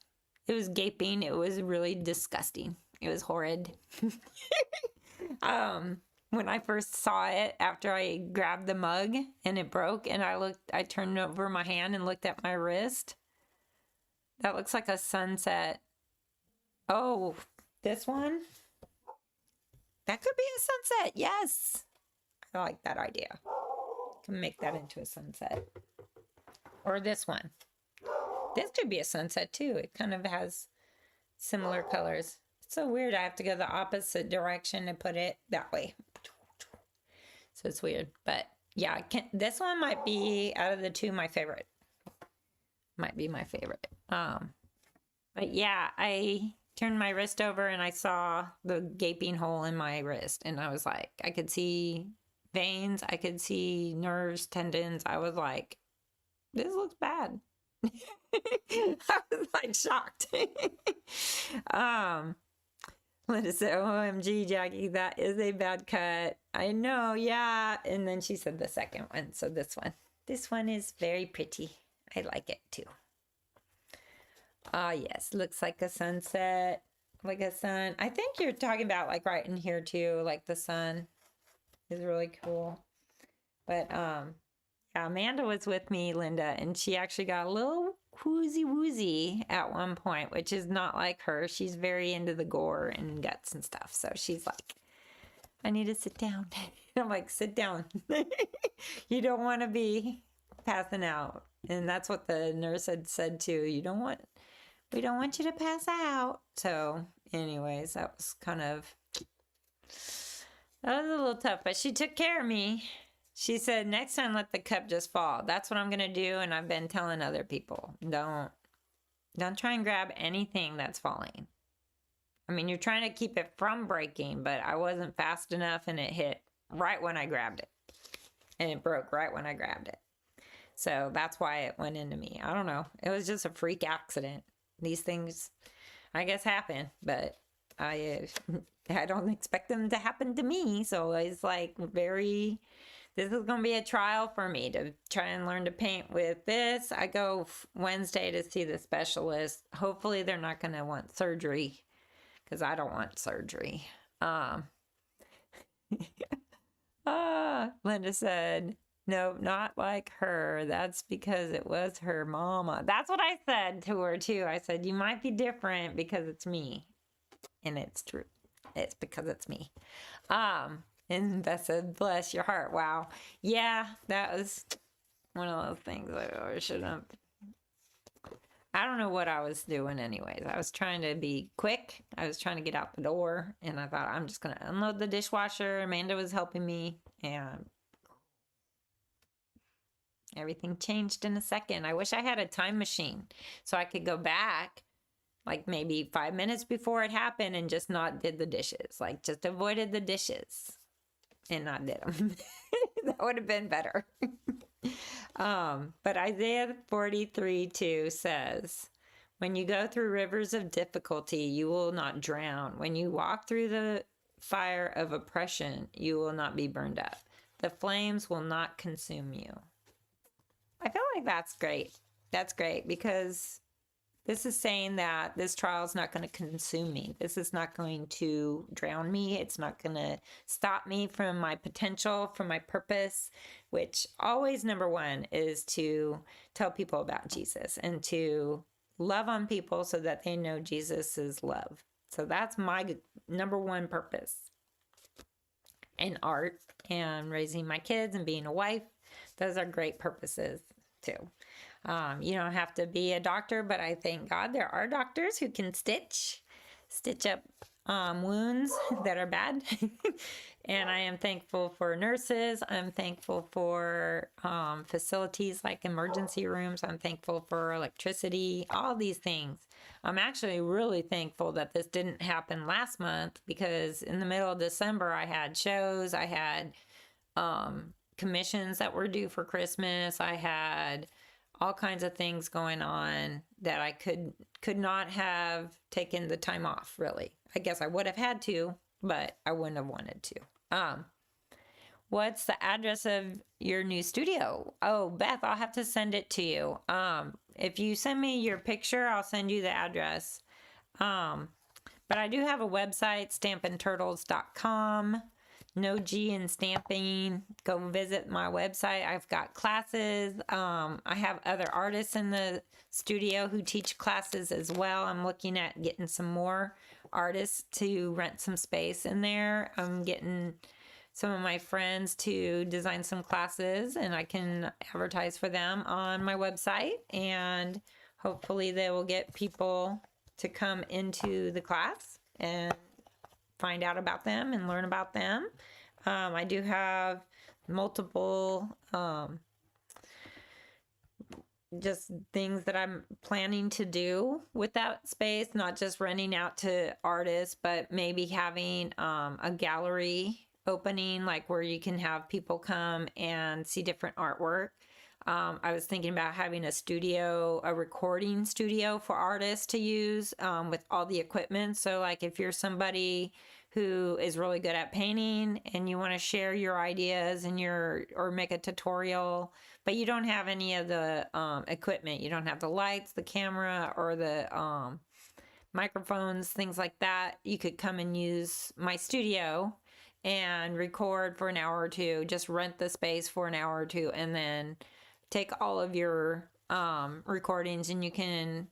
gaping. It was really disgusting. It was horrid. When I first saw it, after I grabbed the mug and it broke and I turned over my hand and looked at my wrist. That looks like a sunset. Oh, this one? That could be a sunset. Yes. I like that idea. Can make that into a sunset. Or this one. This could be a sunset too. It kind of has similar colors. It's so weird. I have to go the opposite direction and put it that way. So it's weird. But yeah, this one might be, out of the two, my favorite. Might be my favorite. But yeah, I turned my wrist over and I saw the gaping hole in my wrist. And I was like, I could see veins. I could see nerves, tendons. I was like, this looks bad. I was like shocked. Linda said, OMG, Jackie, that is a bad cut. I know, yeah. And then she said the second one. So this one is very pretty. I like it too. Ah, yes, looks like a sunset, like a sun. I think you're talking about like right in here too, like the sun is really cool. But yeah, Amanda was with me, Linda, and she actually got a little woozy at one point, which is not like her. She's very into the gore and guts and stuff. So she's like, I need to sit down. I'm like, sit down. You don't want to be passing out. And that's what the nurse had said too. We don't want you to pass out. So anyways, that was a little tough, but she took care of me. She said, next time, let the cup just fall. That's what I'm going to do. And I've been telling other people, don't try and grab anything that's falling. I mean, you're trying to keep it from breaking, but I wasn't fast enough and it hit right when I grabbed it. And it broke right when I grabbed it. So that's why it went into me. I don't know. It was just a freak accident. These things, I guess, happen, but I don't expect them to happen to me. So it's like this is going to be a trial for me to try and learn to paint with this. I go Wednesday to see the specialist. Hopefully they're not going to want surgery because I don't want surgery. Linda said, no, not like her. That's because it was her mama. That's what I said to her too. I said, you might be different because it's me. And it's true. It's because it's me. And Beth said, bless your heart. Wow. Yeah, that was one of those things I shouldn't have. I don't know what I was doing anyways. I was trying to be quick. I was trying to get out the door. And I thought, I'm just going to unload the dishwasher. Amanda was helping me. And everything changed in a second. I wish I had a time machine so I could go back like maybe 5 minutes before it happened and just not did the dishes. Like just avoided the dishes and not did them. That would have been better. But Isaiah 43:2 says, when you go through rivers of difficulty, you will not drown. When you walk through the fire of oppression, you will not be burned up. The flames will not consume you. I feel like that's great. That's great because This is saying that this trial is not going to consume me. This is not going to drown me. It's not going to stop me from my potential, from my purpose, which always number one is to tell people about Jesus and to love on people so that they know Jesus is love. So that's my number one purpose. And art and raising my kids and being a wife. Those are great purposes too. You don't have to be a doctor, but I thank God there are doctors who can stitch up wounds that are bad. And I am thankful for nurses. I'm thankful for facilities like emergency rooms. I'm thankful for electricity, all these things. I'm actually really thankful that this didn't happen last month, because in the middle of December, I had shows, I had commissions that were due for Christmas. I had all kinds of things going on that I could not have taken the time off, really. I guess I would have had to, but I wouldn't have wanted to. What's the address of your new studio? Oh, Beth, I'll have to send it to you. If you send me your picture, I'll send you the address. But I do have a website, stampinturtles.com. No G in stamping. Go visit my website. I've got classes. I have other artists in the studio who teach classes as well. I'm looking at getting some more artists to rent some space in there. I'm getting some of my friends to design some classes, and I can advertise for them on my website, and hopefully they will get people to come into the class and find out about them and learn about them. I do have multiple just things that I'm planning to do with that space, not just renting out to artists, but maybe having a gallery opening, like where you can have people come and see different artwork. I was thinking about having a recording studio for artists to use with all the equipment. So like if you're somebody who is really good at painting and you want to share your ideas and or make a tutorial, but you don't have any of the equipment, you don't have the lights, the camera, or the microphones, things like that, you could come and use my studio and record for an hour or two. Just rent the space for an hour or two, and then take all of your recordings, and you can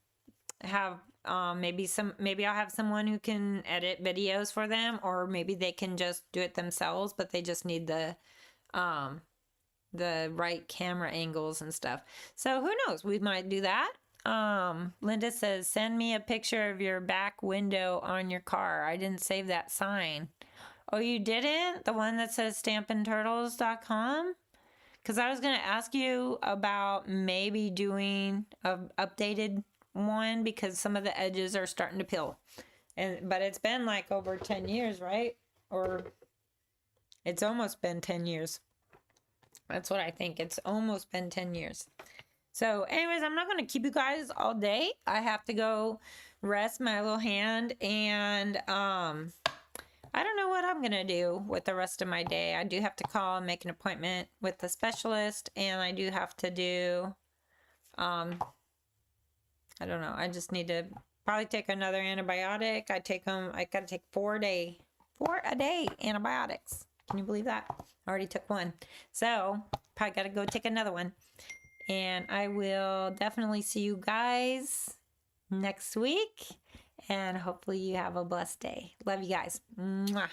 have maybe I'll have someone who can edit videos for them, or maybe they can just do it themselves, but they just need the right camera angles and stuff. So who knows, we might do that. Linda says, send me a picture of your back window on your car. I didn't save that sign. Oh, you didn't? The one that says stampinturtles.com? Because I was going to ask you about maybe doing an updated one, because some of the edges are starting to peel. But it's been like over 10 years, right? Or it's almost been 10 years. That's what I think. It's almost been 10 years. So anyways, I'm not going to keep you guys all day. I have to go rest my little hand, and I don't know what I'm going to do with the rest of my day. I do have to call and make an appointment with the specialist, and I do have to do, I don't know. I just need to probably take another antibiotic. I got to take 4 a day antibiotics. Can you believe that? I already took one. So probably got to go take another one. And I will definitely see you guys next week. And hopefully you have a blessed day. Love you guys. Mwah.